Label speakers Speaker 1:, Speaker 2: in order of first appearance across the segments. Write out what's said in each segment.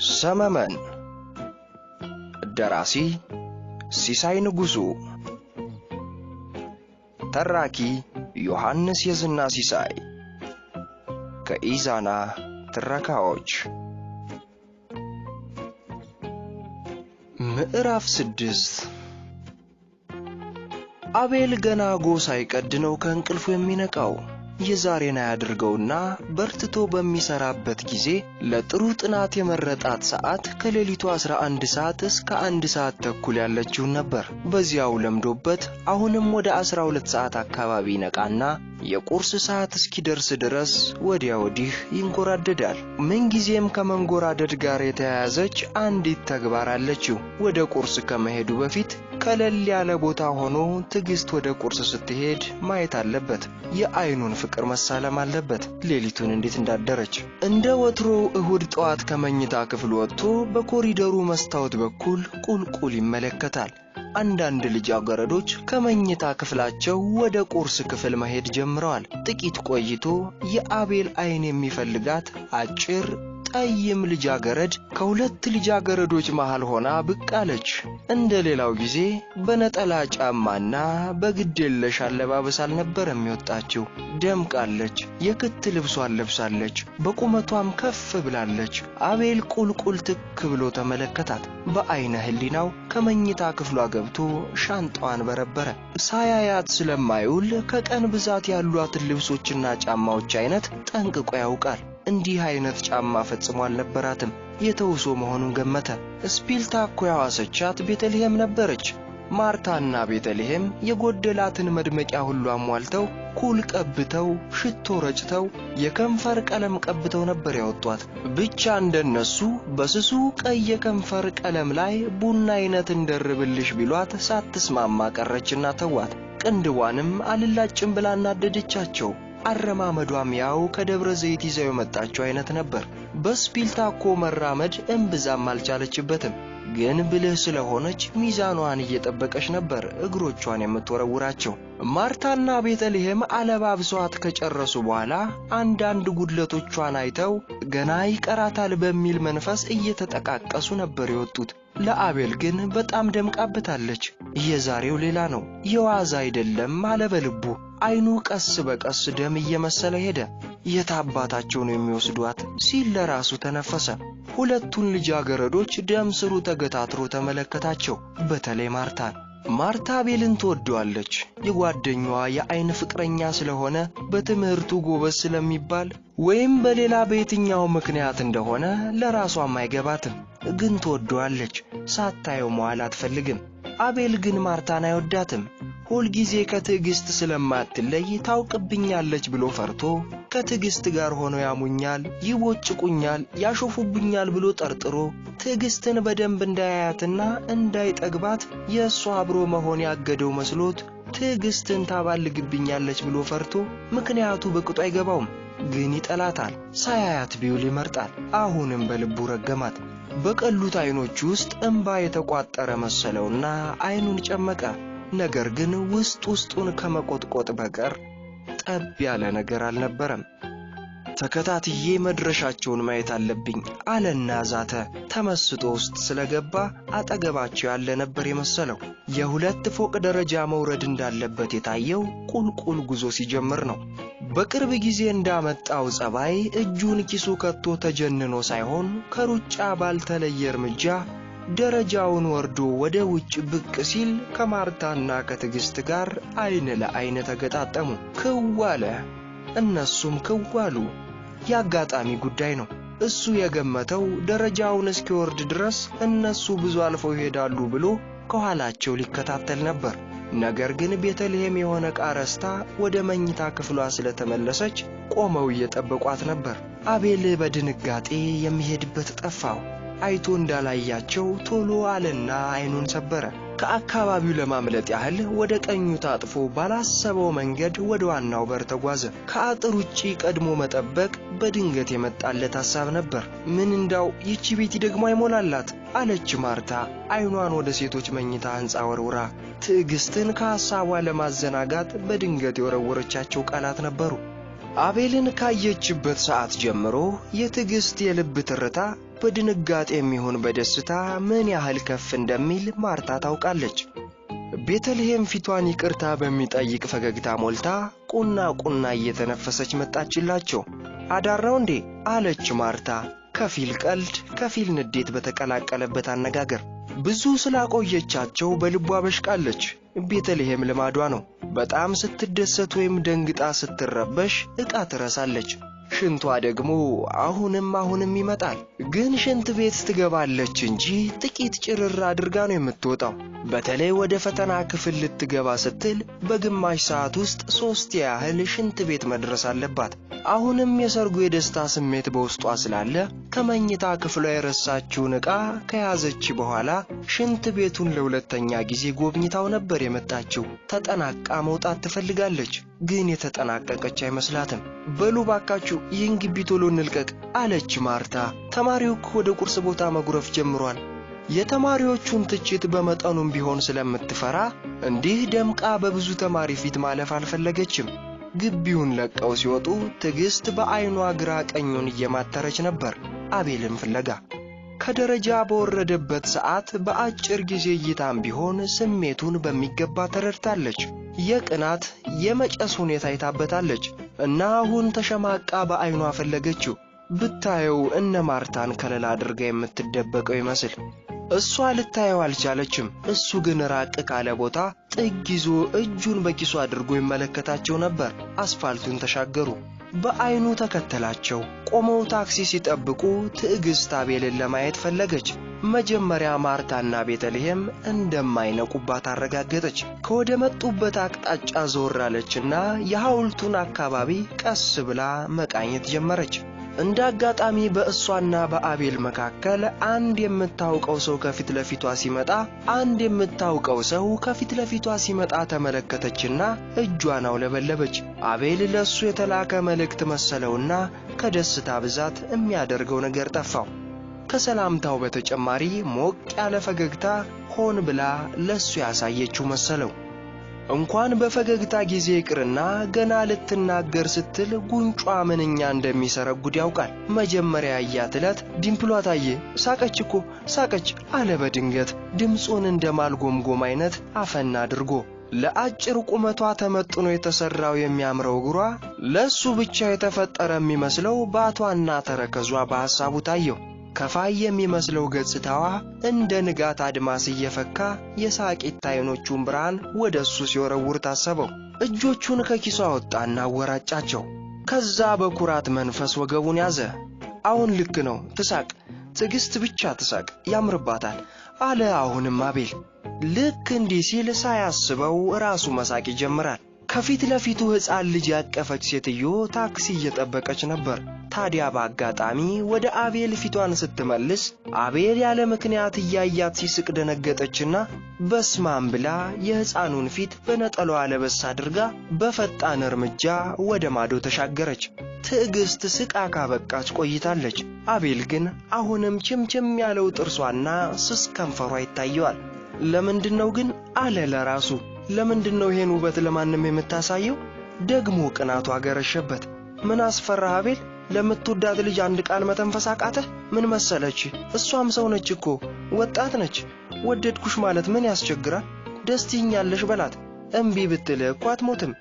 Speaker 1: ሰመመን ደራሲ ሲሳይ ንጉሱ ተራኪ ዮሐንስ የዝና ሲሳይ ከኢዛና ትረካዎች ምዕራፍ 6 አቤል ገና ጎሳይ ቀድነው ከእንቅልፉ የሚነቃው የዛሬና ያድርገውና በርትቶ በሚሰራበት ጊዜ ለጥሩ ጥናት የመረጣት ሰዓት ከሌሊቱ 11 ሰዓት እስከ 1 ሰዓት ተኩል ያለችው ነበር። በዚያው ለምዶበት አሁንም ወደ 12 ሰዓት አካባቢ ነቃና የቁርስ ሰዓት እስኪደርስ ድረስ ወዲያ ወዲህ ይንጎራደዳል። ምን ጊዜም ከመንጎራደድ ጋር የተያያዘች አንዲት ተግባር አለችው። ወደ ቁርስ ከመሄዱ በፊት ከለል ያለ ቦታ ሆኖ ትግስት ወደ ቁርስ ስትሄድ ማየት አለበት። የአይኑን ፍቅር መሳለም አለበት። ሌሊቱን እንዴት እንዳደረች እንደ ወትሮ እሁድ ጠዋት ከመኝታ ክፍል ወጥቶ በኮሪደሩ መስታወት በኩል ቁልቁል ይመለከታል። አንዳንድ ልጃገረዶች ከመኝታ ክፍላቸው ወደ ቁርስ ክፍል መሄድ ጀምረዋል። ጥቂት ቆይቶ የአቤል አይን የሚፈልጋት አጭር ጠይም ልጃገረድ ከሁለት ልጃገረዶች መሃል ሆና ብቅ አለች። እንደሌላው ጊዜ በነጠላ ጫማና በግዴለሽ አለባበስ አልነበረም የወጣችው። ደምቃለች። የክት ልብሷን ለብሳለች። በቁመቷም ከፍ ብላለች። አቤል ቁልቁል ትክ ብሎ ተመለከታት። በአይነ ህሊናው ከመኝታ ክፍሏ ገብቶ ሻንጣዋን በረበረ። ሳያያት ስለማይውል ከቀን ብዛት ያሏትን ልብሶችና ጫማዎች አይነት ጠንቅቆ ያውቃል። እንዲህ አይነት ጫማ ፈጽሞ አልነበራትም። የተውሶ መሆኑን ገመተ። ስፒልታ እኮ ያዋሰቻት ቤተልሔም ነበረች። ማርታና ቤተልሔም የጎደላትን መድመቂያ ሁሉ አሟልተው ኩል ቀብተው ሽቶ ረጭተው የከንፈር ቀለም ቀብተው ነበር ያወጧት። ብቻ እንደነሱ በስሱ ቀይ የከንፈር ቀለም ላይ ቡና አይነት እንደርብልሽ ቢሏት ሳትስማማ ቀረችና ተዋት። ቅንድዋንም አልላጭም ብላ እናደደቻቸው። አረማመዷም ያው ከደብረ ዘይት ይዘው የመጣቸው አይነት ነበር። በስፒልታ እኮ መራመድ እምብዛም አልቻለችበትም። ግን ብልህ ስለሆነች ሚዛኗን እየጠበቀች ነበር እግሮቿን የምትወረውራቸው። ማርታና ቤተልሔም አለባብሷት ከጨረሱ በኋላ አንዳንድ ጉድለቶቿን አይተው ገና ይቀራታል በሚል መንፈስ እየተጠቃቀሱ ነበር የወጡት። ለአቤል ግን በጣም ደምቃበታለች። የዛሬው ሌላ ነው፣ የዋዛ አይደለም አለ በልቡ። አይኑ ቀስ በቀስ ደም እየመሰለ ሄደ። የታባታቸው ነው የሚወስዷት ሲል ለራሱ ተነፈሰ። ሁለቱን ልጃገረዶች ደም ስሩ ተገታትሮ ተመለከታቸው። በተለይ ማርታ አቤልን ትወደዋለች። የጓደኛዋ የአይን ፍቅረኛ ስለሆነ በትምህርቱ ጎበዝ ስለሚባል ወይም በሌላ በየትኛው ምክንያት እንደሆነ ለራሷም አይገባትም። ግን ትወደዋለች። ሳታየው መዋል አትፈልግም። አቤል ግን ማርታን አይወዳትም። ሁል ጊዜ ከትዕግስት ስለማትለይ ታውቅብኛለች ብሎ ፈርቶ ከትዕግስት ጋር ሆኖ ያሙኛል፣ ይቦጭቁኛል፣ ያሾፉብኛል ብሎ ጠርጥሮ ትዕግስትን በደንብ እንዳያያትና እንዳይጠግባት የእሷ አብሮ መሆን ያገደው መስሎት ትዕግስትን ታባልግብኛለች ብሎ ፈርቶ ምክንያቱ በቅጡ አይገባውም። ግን ይጠላታል። ሳያያት ቢውል ይመርጣል። አሁንም በልቡ ረገማት። በቀሉት አይኖቹ ውስጥ እንባ የተቋጠረ መሰለውና አይኑን ጨመቀ። ነገር ግን ውስጡን ከመቆጥቆጥ በቀር ጠብ ያለ ነገር አልነበረም። ተከታትዬ መድረሻቸውን ማየት አለብኝ አለና ዛተ። ተመስጦ ውስጥ ስለገባ አጠገባቸው ያለ ነበር የመሰለው። የሁለት ፎቅ ደረጃ መውረድ እንዳለበት የታየው ቁልቁል ጉዞ ሲጀምር ነው። በቅርብ ጊዜ እንዳመጣው ጸባይ እጁን ኪሱ ከቶ ተጀንኖ ሳይሆን ከሩጫ ባልተለየ እርምጃ ደረጃውን ወርዶ ወደ ውጭ ብቅ ሲል ከማርታና ከትዕግስት ጋር አይን ለአይን ተገጣጠሙ። ክዋለ እነሱም ክዋሉ። ያጋጣሚ ጉዳይ ነው። እሱ የገመተው ደረጃውን እስኪወርድ ድረስ እነሱ ብዙ አልፈው ይሄዳሉ ብሎ ከኋላቸው ሊከታተል ነበር። ነገር ግን ቤተልሔም የሆነ ቃረስታ ወደ መኝታ ክፍሏ ስለተመለሰች ቆመው እየጠበቋት ነበር። አቤል በድንጋጤ የሚሄድበት ጠፋው። አይቶ እንዳላያቸው ቶሎ አለና አይኑን ሰበረ። ከአካባቢው ለማምለጥ ያህል ወደ ቀኙ ታጥፎ ባላሰበው መንገድ ወደ ዋናው በር ተጓዘ። ከአጥር ውጪ ቀድሞ መጠበቅ በድንገት የመጣለት ሐሳብ ነበር። ምን እንዳው ይቺ ቤት ደግሞ አይሞላላት አለች ማርታ አይኗን ወደ ሴቶች መኝታ ህንጻ ወርውራ። ትዕግስትን ከሐሳቧ ለማዘናጋት በድንገት የወረወረቻቸው ቃላት ነበሩ። አቤልን ካየችበት ሰዓት ጀምሮ የትዕግስት የልብ ትርታ በድንጋጤ የሚሆን በደስታ ምን ያህል ከፍ እንደሚል ማርታ ታውቃለች። ቤተልሔም ፊቷን ይቅርታ በሚጠይቅ ፈገግታ ሞልታ ቁና ቁና እየተነፈሰች መጣችላቸው። አዳራው እንዴ አለች ማርታ ከፊል ቀልድ ከፊል ንዴት በተቀላቀለበት አነጋገር። ብዙ ስላቆየቻቸው በልቧ በሽቃለች። ቤተልሔም ልማዷ ነው። በጣም ስትደሰት ወይም ደንግጣ ስትረበሽ ዕቃ ትረሳለች። ሽንቷ ደግሞ አሁንም ይመጣል። ግን ሽንት ቤት ትገባለች እንጂ ጥቂት ጭርር አድርጋ ነው የምትወጣው። በተለይ ወደ ፈተና ክፍል ልትገባ ስትል በግማሽ ሰዓት ውስጥ 3 ያህል ሽንት ቤት መድረስ አለባት። አሁንም የሰርጉ የደስታ ስሜት በውስጧ ስላለ ከመኝታ ክፍሏ የረሳችውን ዕቃ ከያዘች በኋላ ሽንት ቤቱን ለሁለተኛ ጊዜ ጎብኝታው ነበር የመጣችው። ተጠናቃ መውጣት ትፈልጋለች፣ ግን የተጠናቀቀች አይመስላትም። በሉ ባካችሁ ይህን ግቢ ቶሎ እንልቀቅ አለች ማርታ። ተማሪው ወደ ቁርስ ቦታ መጉረፍ ጀምሯል። የተማሪዎቹን ትችት በመጠኑም ቢሆን ስለምትፈራ እንዲህ ደምቃ በብዙ ተማሪ ፊት ማለፍ አልፈለገችም። ግቢውን ለቀው ሲወጡ ትዕግስት በአይኗ ግራ ቀኙን እየማተረች ነበር አቤልን ፍለጋ። ከደረጃ በወረደበት ሰዓት በአጭር ጊዜ እይታም ቢሆን ስሜቱን በሚገባ ተረድታለች። የቅናት የመጨስ ሁኔታ ይታበታለች እና አሁን ተሸማቃ በአይኗ ፈለገችው። ብታየው እነ ማርታን ከለላ አድርጋ የምትደበቀው ይመስል እሷ ልታየው አልቻለችም። እሱ ግን ራቅ ካለ ቦታ ጥግ ይዞ እጁን በኪሱ አድርጎ ይመለከታቸው ነበር። አስፋልቱን ተሻገሩ። በአይኑ ተከተላቸው። ቆመው ታክሲ ሲጠብቁ ትዕግስት አቤልን ለማየት ፈለገች። መጀመሪያ ማርታና ቤተልሔም እንደማይነቁባት አረጋገጠች። ከወደ መጡበት አቅጣጫ ዞር አለችና የሐውልቱን አካባቢ ቀስ ብላ መቃኘት ጀመረች። እንደ አጋጣሚ በእሷና በአቤል መካከል አንድ የምታውቀው ሰው ከፊት ለፊቷ ሲመጣ ተመለከተችና እጇን አውለበለበች። አቤል ለሱ የተላከ መልእክት መሰለውና ከደስታ ብዛት የሚያደርገው ነገር ጠፋው። ከሰላምታው በተጨማሪ ሞቅ ያለ ፈገግታ ሆን ብላ ለሱ ያሳየችው መሰለው። እንኳን በፈገግታ ጊዜ ይቅርና ገና ልትናገር ስትል ጉንጯ ምንኛ እንደሚሰረጉድ ያውቃል። መጀመሪያ ያያትለት ዲምፕሏ ታየ። ሳቀች አለ በድንገት ድምጹን እንደማልጎምጎም አይነት አፈና አድርጎ። ለአጭር ቁመቷ ተመጥኖ የተሰራው የሚያምረው እግሯ ለሱ ብቻ የተፈጠረ የሚመስለው ባቷና ተረከዟ በሐሳቡ ታየው። ከፋይ የሚመስለው ገጽታዋ እንደ ንጋት አድማስ እየፈካ የሳቂት አይኖቹን ብርሃን ወደሱ ሲወረውር ታሰበው። እጆቹን ከኪሱ አወጣና ወራጫቸው። ከዛ በኩራት መንፈስ ወገቡን ያዘ። አሁን ልክ ነው፣ ትሳቅ፣ ትዕግስት ብቻ ትሳቅ፣ ያምርባታል አለ አሁንም አቤል። ልክ እንዲህ ሲል ሳያስበው ራሱ መሳቅ ይጀምራል። ከፊት ለፊቱ ሕፃን ልጅ ያቀፈች ሴትዮ ታክሲ እየጠበቀች ነበር። ታዲያ በአጋጣሚ ወደ አቤል ፊቷን ስትመልስ አቤል ያለ ምክንያት እያያት ሲስቅ ደነገጠችና በስማም ብላ የሕፃኑን ፊት በነጠላዋ ለበስ አድርጋ በፈጣን እርምጃ ወደ ማዶ ተሻገረች። ትዕግስት ስቃ ካበቃች ቆይታለች። አቤል ግን አሁንም ችምችም ያለው ጥርሷና ስስ ከንፈሯ ይታየዋል። ለምንድነው ግን አለ ለራሱ፣ ለምንድነው ይሄን ውበት ለማንም የምታሳየው? ደግሞ ቅናቱ አገረሸበት። ምን አስፈራህ አቤል? ለምትወዳት ልጅ አንድ ቃል መተንፈስ አቃተህ? ምን መሰለች፣ እሷም ሰው ነች እኮ፣ ወጣት ነች። ወደድኩሽ ማለት ምን ያስቸግራል? ደስ ትይኛለሽ በላት። እምቢ ብትልህ እኮ አትሞትም።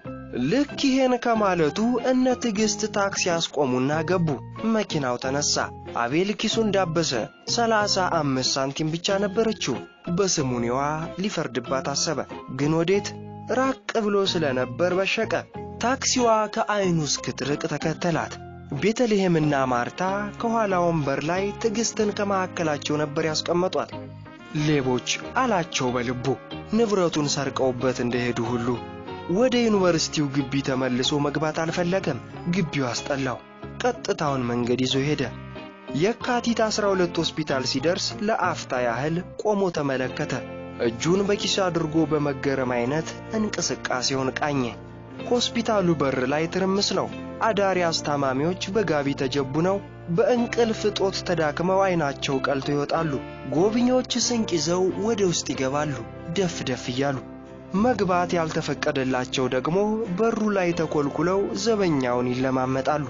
Speaker 1: ልክ ይሄን ከማለቱ እነ ትዕግስት ታክሲ አስቆሙና ገቡ። መኪናው ተነሳ። አቤል ኪሱን ዳበሰ። 35 ሳንቲም ብቻ ነበረችው። በስሙኒዋ ሊፈርድባት አሰበ። ግን ወዴት? ራቅ ብሎ ስለነበር በሸቀ። ታክሲዋ ከአይኑ እስክትርቅ ተከተላት። ቤተልሔምና ማርታ ከኋላ ወንበር ላይ ትዕግስትን ከመካከላቸው ነበር ያስቀመጧት። ሌቦች አላቸው በልቡ፣ ንብረቱን ሰርቀውበት እንደሄዱ ሁሉ። ወደ ዩኒቨርሲቲው ግቢ ተመልሶ መግባት አልፈለገም። ግቢው አስጠላው። ቀጥታውን መንገድ ይዞ ሄደ። የካቲት 12 ሆስፒታል ሲደርስ ለአፍታ ያህል ቆሞ ተመለከተ። እጁን በኪሱ አድርጎ በመገረም አይነት እንቅስቃሴውን ቃኘ። ሆስፒታሉ በር ላይ ትርምስ ነው። አዳሪ አስታማሚዎች በጋቢ ተጀቡነው በእንቅልፍ ጦት ተዳክመው አይናቸው ቀልቶ ይወጣሉ። ጎብኚዎች ስንቅ ይዘው ወደ ውስጥ ይገባሉ ደፍ ደፍ እያሉ። መግባት ያልተፈቀደላቸው ደግሞ በሩ ላይ ተኮልኩለው ዘበኛውን ይለማመጣሉ።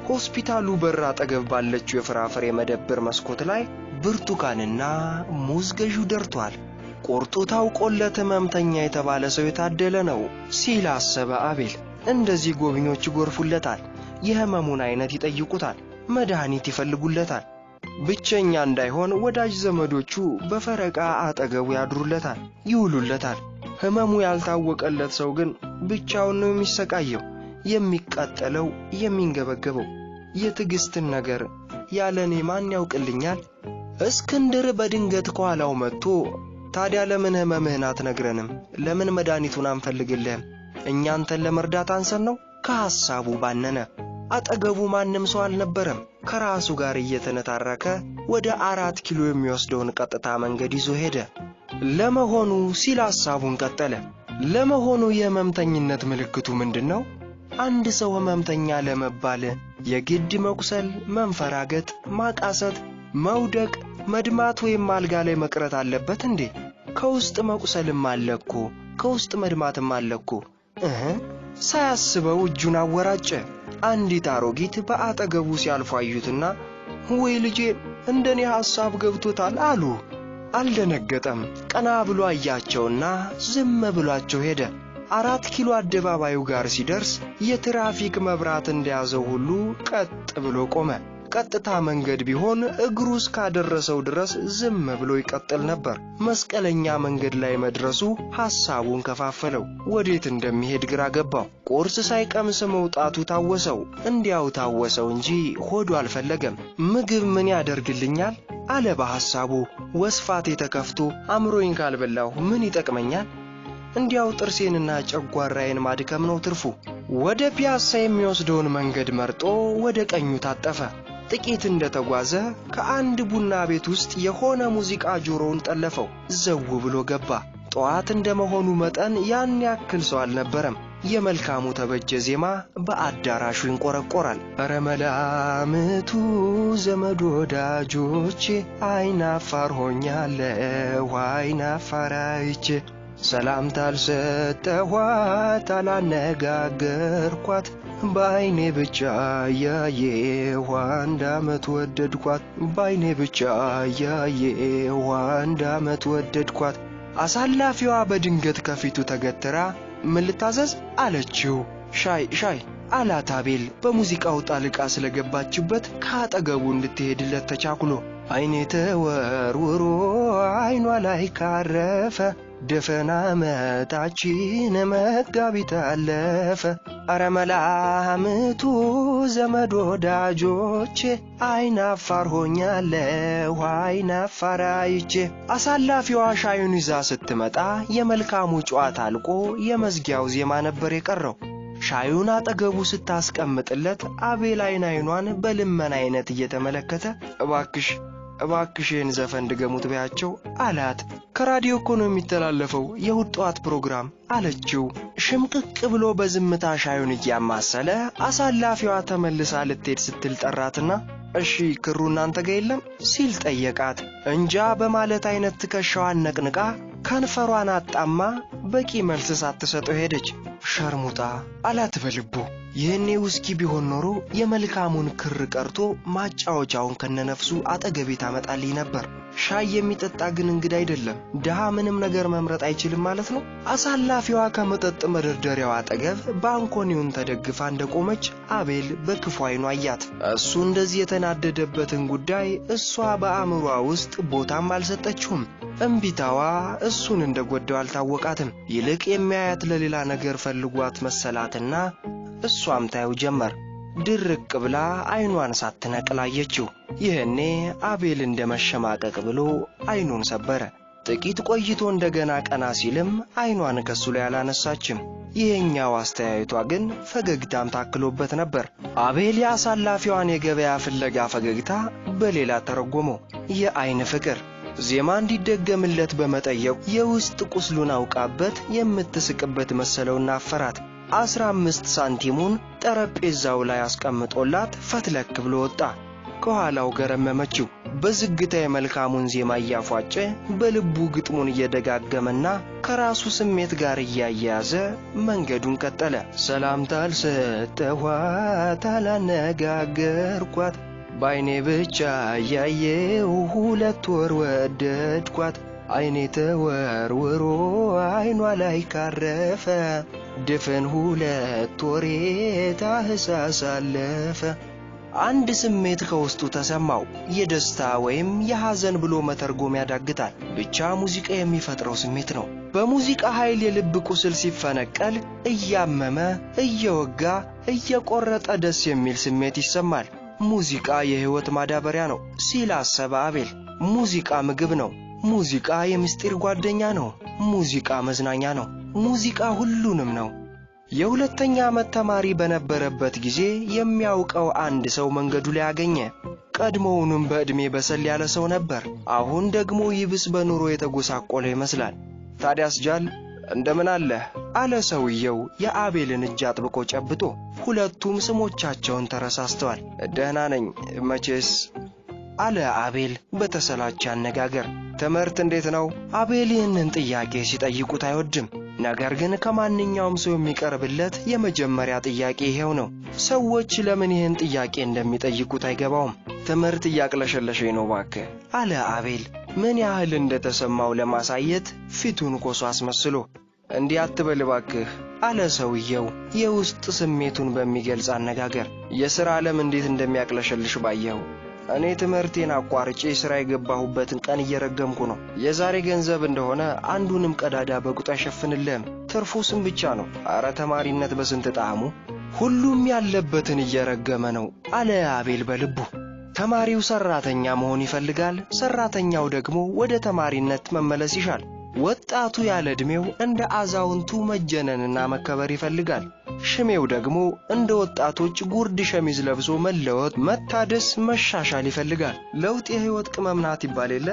Speaker 1: ሆስፒታሉ በር አጠገብ ባለችው የፍራፍሬ መደብር መስኮት ላይ ብርቱካንና ሙዝ ገዢው ደርቷል። ቁርጡ ታውቆለት ሕመምተኛ የተባለ ሰው የታደለ ነው ሲል አሰበ አቤል። እንደዚህ ጎብኚዎች ይጎርፉለታል፣ የህመሙን አይነት ይጠይቁታል፣ መድኃኒት ይፈልጉለታል። ብቸኛ እንዳይሆን ወዳጅ ዘመዶቹ በፈረቃ አጠገቡ ያድሩለታል፣ ይውሉለታል። ህመሙ ያልታወቀለት ሰው ግን ብቻውን ነው የሚሰቃየው፣ የሚቃጠለው፣ የሚንገበገበው። የትዕግስትን ነገር ያለኔ ማን ያውቅልኛል? እስክንድር በድንገት ከኋላው መጥቶ ታዲያ ለምን ህመምህን አትነግረንም? ለምን መድኃኒቱን አንፈልግልህም? እኛ አንተን ለመርዳት አንሰን ነው? ከሐሳቡ ባነነ። አጠገቡ ማንም ሰው አልነበረም። ከራሱ ጋር እየተነታረከ ወደ 4 ኪሎ የሚወስደውን ቀጥታ መንገድ ይዞ ሄደ። ለመሆኑ ሲል ሐሳቡን ቀጠለ። ለመሆኑ የህመምተኝነት ምልክቱ ምንድነው? አንድ ሰው ህመምተኛ ለመባል የግድ መቁሰል፣ መንፈራገጥ፣ ማቃሰት፣ መውደቅ፣ መድማት ወይም አልጋ ላይ መቅረት አለበት እንዴ? ከውስጥ መቁሰልም አለኩ፣ ከውስጥ መድማትም አለኩ። ሳያስበው እጁን አወራጨ። አንዲት አሮጊት በአጠገቡ ሲያልፉ አዩትና ወይ ልጄ እንደኔ ሐሳብ ገብቶታል አሉ። አልደነገጠም። ቀና ብሎ አያቸውና ዝም ብሏቸው ሄደ። 4 ኪሎ አደባባዩ ጋር ሲደርስ የትራፊክ መብራት እንደያዘው ሁሉ ቀጥ ብሎ ቆመ። ቀጥታ መንገድ ቢሆን እግሩ እስካደረሰው ድረስ ዝም ብሎ ይቀጥል ነበር። መስቀለኛ መንገድ ላይ መድረሱ ሐሳቡን ከፋፈለው። ወዴት እንደሚሄድ ግራ ገባው። ቁርስ ሳይቀምስ መውጣቱ ታወሰው። እንዲያው ታወሰው እንጂ ሆዱ አልፈለገም። ምግብ ምን ያደርግልኛል አለ በሐሳቡ። ወስፋቴ ተከፍቶ አምሮኝ ካልበላሁ ምን ይጠቅመኛል? እንዲያው ጥርሴንና ጨጓራዬን ማድከም ነው ትርፉ። ወደ ፒያሳ የሚወስደውን መንገድ መርጦ ወደ ቀኙ ታጠፈ። ጥቂት እንደተጓዘ ከአንድ ቡና ቤት ውስጥ የሆነ ሙዚቃ ጆሮውን ጠለፈው። ዘው ብሎ ገባ። ጠዋት እንደመሆኑ መጠን ያን ያክል ሰው አልነበረም። የመልካሙ ተበጀ ዜማ በአዳራሹ ይንቆረቆራል። ኧረ መላምቱ ዘመድ ወዳጆቼ አይናፋር ሆኛለሁ አይናፋር አይቼ ሰላምታ አልሰጠኋት አላነጋገርኳት ባይኔ ብቻ ያየሁ አንድ ዓመት ወደድኳት ባይኔ ብቻ ያየሁ አንድ ዓመት ወደድኳት። አሳላፊዋ በድንገት ከፊቱ ተገትራ ምን ልታዘዝ አለችው። ሻይ አላት አቤል በሙዚቃው ጣልቃ ስለገባችበት ከአጠገቡ እንድትሄድለት ተቻኩሎ። አይኔ ተወርውሮ አይኗ ላይ ካረፈ ደፈና ዓመታችን መጋቢት አለፈ። ኧረ መላምቱ ዘመድ ወዳጆቼ አይናፋር ሆኛለሁ አይናፋር አይቼ። አሳላፊዋ ሻዩን ይዛ ስትመጣ የመልካሙ ጨዋታ አልቆ የመዝጊያው ዜማ ነበር የቀረው። ሻዩን አጠገቡ ስታስቀምጥለት አቤል አይኗን በልመና አይነት እየተመለከተ እባክሽን ዘፈን ድገሙት በያቸው አላት። ከራዲዮ እኮ ነው የሚተላለፈው የእሁድ ጠዋት ፕሮግራም አለችው። ሽምቅቅ ብሎ በዝምታ ሻዩን እያማሰለ አሳላፊዋ ተመልሳ ልትሄድ ስትል ጠራትና እሺ ክሩ እናንተ ጋር የለም ሲል ጠየቃት። እንጃ በማለት አይነት ትከሻዋን ነቅንቃ ከንፈሯን አጣማ በቂ መልስ ሳትሰጠው ሄደች። ሸርሙጣ አላት በልቡ። ይህኔ ውስኪ ቢሆን ኖሮ የመልካሙን ክር ቀርቶ ማጫወቻውን ከነነፍሱ አጠገቤ ታመጣልኝ ነበር። ሻይ የሚጠጣ ግን እንግዳ አይደለም። ደሃ ምንም ነገር መምረጥ አይችልም ማለት ነው። አሳላፊዋ ከመጠጥ መደርደሪያው አጠገብ ባንኮኒውን ተደግፋ እንደቆመች አቤል በክፉ አይኑ አያት። እሱ እንደዚህ የተናደደበትን ጉዳይ እሷ በአእምሯ ውስጥ ቦታም አልሰጠችውም። እምቢታዋ እሱን እንደጎዳው አልታወቃትም። ይልቅ የሚያያት ለሌላ ነገር ፈልጓት መሰላትና እሷም ታየው ጀመር። ድርቅ ብላ አይኗን ሳትነቅል አየችው። ይህኔ አቤል እንደመሸማቀቅ ብሎ አይኑን ሰበረ። ጥቂት ቆይቶ እንደገና ቀና ሲልም አይኗን ከሱ ላይ አላነሳችም። ይሄኛው አስተያየቷ ግን ፈገግታም ታክሎበት ነበር። አቤል ያሳላፊዋን የገበያ ፍለጋ ፈገግታ በሌላ ተረጎመው። የአይን ፍቅር ዜማ እንዲደገምለት በመጠየቁ የውስጥ ቁስሉን አውቃበት የምትስቅበት መሰለውና አፈራት። 15 ሳንቲሙን ጠረጴዛው ላይ አስቀምጦላት ፈትለክ ብሎ ወጣ። ከኋላው ገረመመችው። በዝግታ የመልካሙን ዜማ እያፏጨ በልቡ ግጥሙን እየደጋገመና ከራሱ ስሜት ጋር እያያዘ መንገዱን ቀጠለ። ሰላምታ አልሰጠኋት አላነጋገርኳት በዓይኔ ብቻ ያየው 2 ወር ወደድኳት ዓይኔ ተወርውሮ ዓይኗ ላይ ካረፈ ድፍን 2 ወሬ ታህሳስ አለፈ። አንድ ስሜት ከውስጡ ተሰማው። የደስታ ወይም የሐዘን ብሎ መተርጎም ያዳግታል። ብቻ ሙዚቃ የሚፈጥረው ስሜት ነው። በሙዚቃ ኃይል የልብ ቁስል ሲፈነቀል እያመመ እየወጋ እየቆረጠ ደስ የሚል ስሜት ይሰማል። ሙዚቃ የሕይወት ማዳበሪያ ነው ሲል አሰበ አቤል። ሙዚቃ ምግብ ነው። ሙዚቃ የምስጢር ጓደኛ ነው። ሙዚቃ መዝናኛ ነው። ሙዚቃ ሁሉንም ነው። የ2ኛ ዓመት ተማሪ በነበረበት ጊዜ የሚያውቀው አንድ ሰው መንገዱ ላይ አገኘ። ቀድሞውንም በዕድሜ በሰል ያለ ሰው ነበር። አሁን ደግሞ ይብስ በኑሮ የተጎሳቆለ ይመስላል። ታዲያስ ጃል እንደምን አለህ አለ ሰውየው የአቤልን እጅ አጥብቆ ጨብጦ። ሁለቱም ስሞቻቸውን ተረሳስተዋል። ደህና ነኝ መቼስ አለ አቤል በተሰላቸ አነጋገር። ትምህርት እንዴት ነው? አቤል ይህንን ጥያቄ ሲጠይቁት አይወድም። ነገር ግን ከማንኛውም ሰው የሚቀርብለት የመጀመሪያ ጥያቄ ይሄው ነው። ሰዎች ለምን ይህን ጥያቄ እንደሚጠይቁት አይገባውም። ትምህርት እያቅለሸለሸኝ ነው እባክህ አለ አቤል ምን ያህል እንደተሰማው ለማሳየት ፊቱን ኮሶ አስመስሎ። እንዲህ አትበል እባክህ አለ ሰውየው የውስጥ ስሜቱን በሚገልጽ አነጋገር። የሥራ ዓለም እንዴት እንደሚያቅለሸልሽ ባየው። እኔ ትምህርቴን አቋርጬ ሥራ የገባሁበትን ቀን እየረገምኩ ነው። የዛሬ ገንዘብ እንደሆነ አንዱንም ቀዳዳ በቁጣ አይሸፍንልህም። ትርፉ ስም ብቻ ነው። አረ ተማሪነት በስንት ጣዕሙ። ሁሉም ያለበትን እየረገመ ነው አለ አቤል በልቡ። ተማሪው ሰራተኛ መሆን ይፈልጋል። ሰራተኛው ደግሞ ወደ ተማሪነት መመለስ ይሻል። ወጣቱ ያለ ዕድሜው እንደ አዛውንቱ መጀነንና መከበር ይፈልጋል። ሽሜው ደግሞ እንደ ወጣቶች ጉርድ ሸሚዝ ለብሶ መለወጥ፣ መታደስ፣ መሻሻል ይፈልጋል። ለውጥ የሕይወት ቅመም ናት ይባል የለ?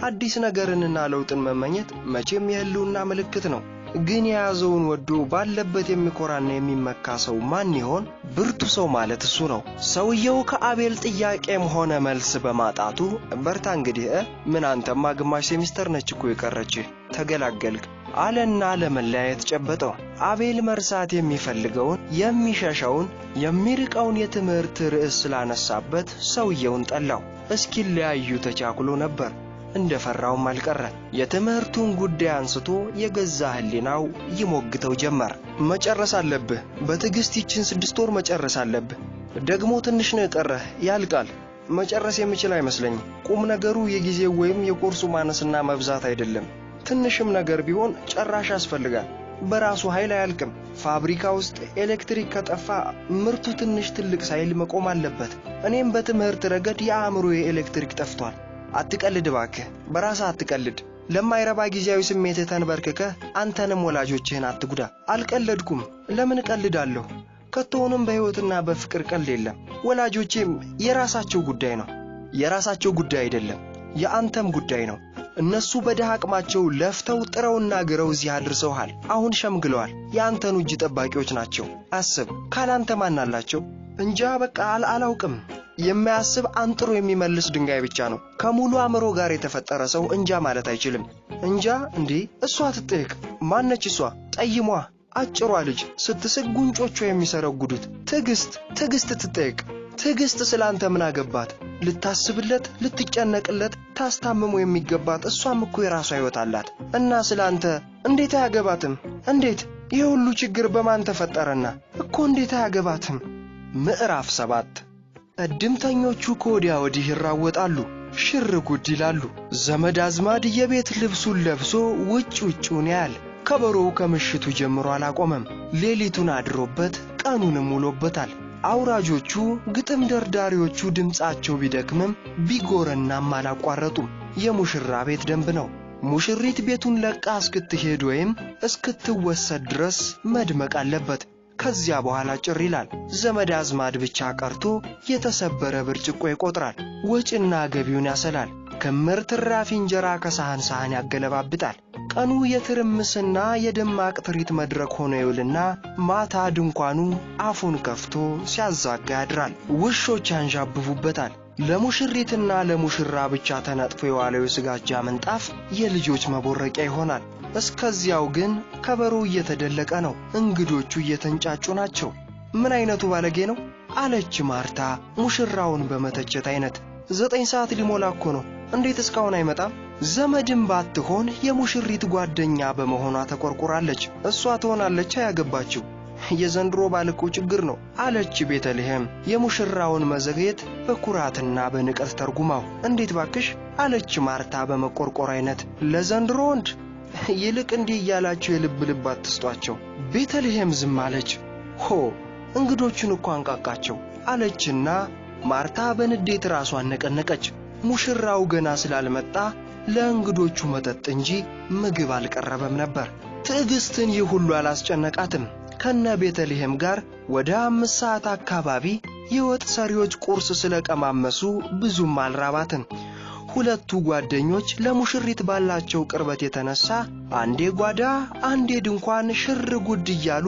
Speaker 1: አዲስ ነገርንና ለውጥን መመኘት መቼም የህልውና ምልክት ነው። ግን የያዘውን ወዶ ባለበት የሚኮራና የሚመካ ሰው ማን ይሆን? ብርቱ ሰው ማለት እሱ ነው። ሰውየው ከአቤል ጥያቄም ሆነ መልስ በማጣቱ በርታ እንግዲህ ምን አንተማ ግማሽ ሴሚስተር ነች እኮ የቀረችህ ተገላገልክ አለና ለመለያየት ጨበጠው። አቤል መርሳት የሚፈልገውን የሚሸሸውን የሚርቀውን የትምህርት ርዕስ ስላነሳበት ሰውየውን ጠላው። እስኪለያዩ ተቻኩሎ ነበር። እንደፈራውም አልቀረ። የትምህርቱን ጉዳይ አንስቶ የገዛ ህሊናው ይሞግተው ጀመር። መጨረስ አለብህ፣ በትዕግስት ይችን 6 ወር መጨረስ አለብህ። ደግሞ ትንሽ ነው የቀረህ፣ ያልቃል። መጨረስ የምችል አይመስለኝም። ቁም ነገሩ የጊዜው ወይም የኮርሱ ማነስና መብዛት አይደለም። ትንሽም ነገር ቢሆን ጨራሽ ያስፈልጋል። በራሱ ኃይል አያልቅም። ፋብሪካ ውስጥ ኤሌክትሪክ ከጠፋ ምርቱ ትንሽ ትልቅ ሳይል መቆም አለበት። እኔም በትምህርት ረገድ የአእምሮ ኤሌክትሪክ ጠፍቷል። አትቀልድ እባክህ፣ በራስህ አትቀልድ። ለማይረባ ጊዜያዊ ስሜት ተንበርክከህ አንተንም ወላጆችህን አትጉዳ። አልቀለድኩም። ለምን ቀልዳለሁ? ከቶውንም በሕይወትና በፍቅር ቀልድ የለም። ወላጆቼም የራሳቸው ጉዳይ ነው። የራሳቸው ጉዳይ አይደለም፣ የአንተም ጉዳይ ነው። እነሱ በደሃ አቅማቸው ለፍተው ጥረውና ግረው እዚህ አድርሰውሃል። አሁን ሸምግለዋል። የአንተን እጅ ጠባቂዎች ናቸው። አስብ። ካላንተ ማን አላቸው? እንጃ በቃ አላውቅም። የሚያስብ አንጥሮ የሚመልስ ድንጋይ ብቻ ነው። ከሙሉ አእምሮ ጋር የተፈጠረ ሰው እንጃ ማለት አይችልም። እንጃ እንዴ? እሷ ትጠይቅ። ማነች እሷ? ጠይሟ አጭሯ ልጅ ስትስቅ ጉንጮቿ የሚሰረጉዱት ትዕግስት ትጠይቅ። ትዕግስት ስላንተ ምን አገባት? ልታስብለት፣ ልትጨነቅለት፣ ታስታምሙ የሚገባት እሷም እኮ የራሷ ሕይወት አላት። እና ስላንተ እንዴት አያገባትም? እንዴት? ይህ ሁሉ ችግር በማን ተፈጠረና እኮ እንዴት አያገባትም? ምዕራፍ 7 እድምተኞቹ ከወዲያ ወዲህ ይራወጣሉ፣ ሽር ጉድ ይላሉ። ዘመድ አዝማድ የቤት ልብሱን ለብሶ ውጭውን ያያል። ከበሮው ከምሽቱ ጀምሮ አላቆመም። ሌሊቱን አድሮበት ቀኑንም ውሎበታል። አውራጆቹ ግጥም ደርዳሪዎቹ ድምጻቸው ቢደክምም ቢጎረናም አላቋረጡም። የሙሽራ ቤት ደንብ ነው። ሙሽሪት ቤቱን ለቃ እስክትሄድ ወይም እስክትወሰድ ድረስ መድመቅ አለበት። ከዚያ በኋላ ጭር ይላል። ዘመድ አዝማድ ብቻ ቀርቶ የተሰበረ ብርጭቆ ይቆጥራል። ወጭና ገቢውን ያሰላል። ክምር ትራፊ እንጀራ ከሳህን ያገለባብጣል። ቀኑ የትርምስና የደማቅ ትርኢት መድረክ ሆኖ ይውልና ማታ ድንኳኑ አፉን ከፍቶ ሲያዛጋ ያድራል። ውሾች ያንዣብቡበታል። ለሙሽሪትና ለሙሽራ ብቻ ተነጥፎ የዋለው የስጋጃ ምንጣፍ የልጆች መቦረቂያ ይሆናል። እስከዚያው ግን ከበሮ እየተደለቀ ነው። እንግዶቹ እየተንጫጩ ናቸው። ምን አይነቱ ባለጌ ነው አለች ማርታ ሙሽራውን በመተቸት አይነት። 9 ሰዓት ሊሞላ እኮ ነው፣ እንዴት እስካሁን አይመጣም? ዘመድም ባትሆን የሙሽሪት ጓደኛ በመሆኗ ተቆርቁራለች። እሷ ትሆናለች ያገባችው። የዘንድሮ ባልኮ ችግር ነው አለች ቤተልሔም የሙሽራውን መዘግየት በኩራትና በንቀት ተርጉማው። እንዴት ባክሽ አለች ማርታ በመቆርቆር አይነት። ለዘንድሮ ወንድ ይልቅ እንዲህ እያላችሁ የልብ አትስጧቸው። ቤተልሔም ዝም አለች። ሆ እንግዶቹን እኮ አንቃቃቸው አለችና ማርታ በንዴት ራሷን ነቀነቀች። ሙሽራው ገና ስላልመጣ ለእንግዶቹ መጠጥ እንጂ ምግብ አልቀረበም ነበር። ትዕግስትን ይህ ሁሉ አላስጨነቃትም። ከነ ቤተልሔም ጋር ወደ 5 ሰዓት አካባቢ የወጥ ሰሪዎች ቁርስ ስለቀማመሱ ብዙም አልራባትም። ሁለቱ ጓደኞች ለሙሽሪት ባላቸው ቅርበት የተነሳ አንዴ ጓዳ አንዴ ድንኳን ሽር ጉድ እያሉ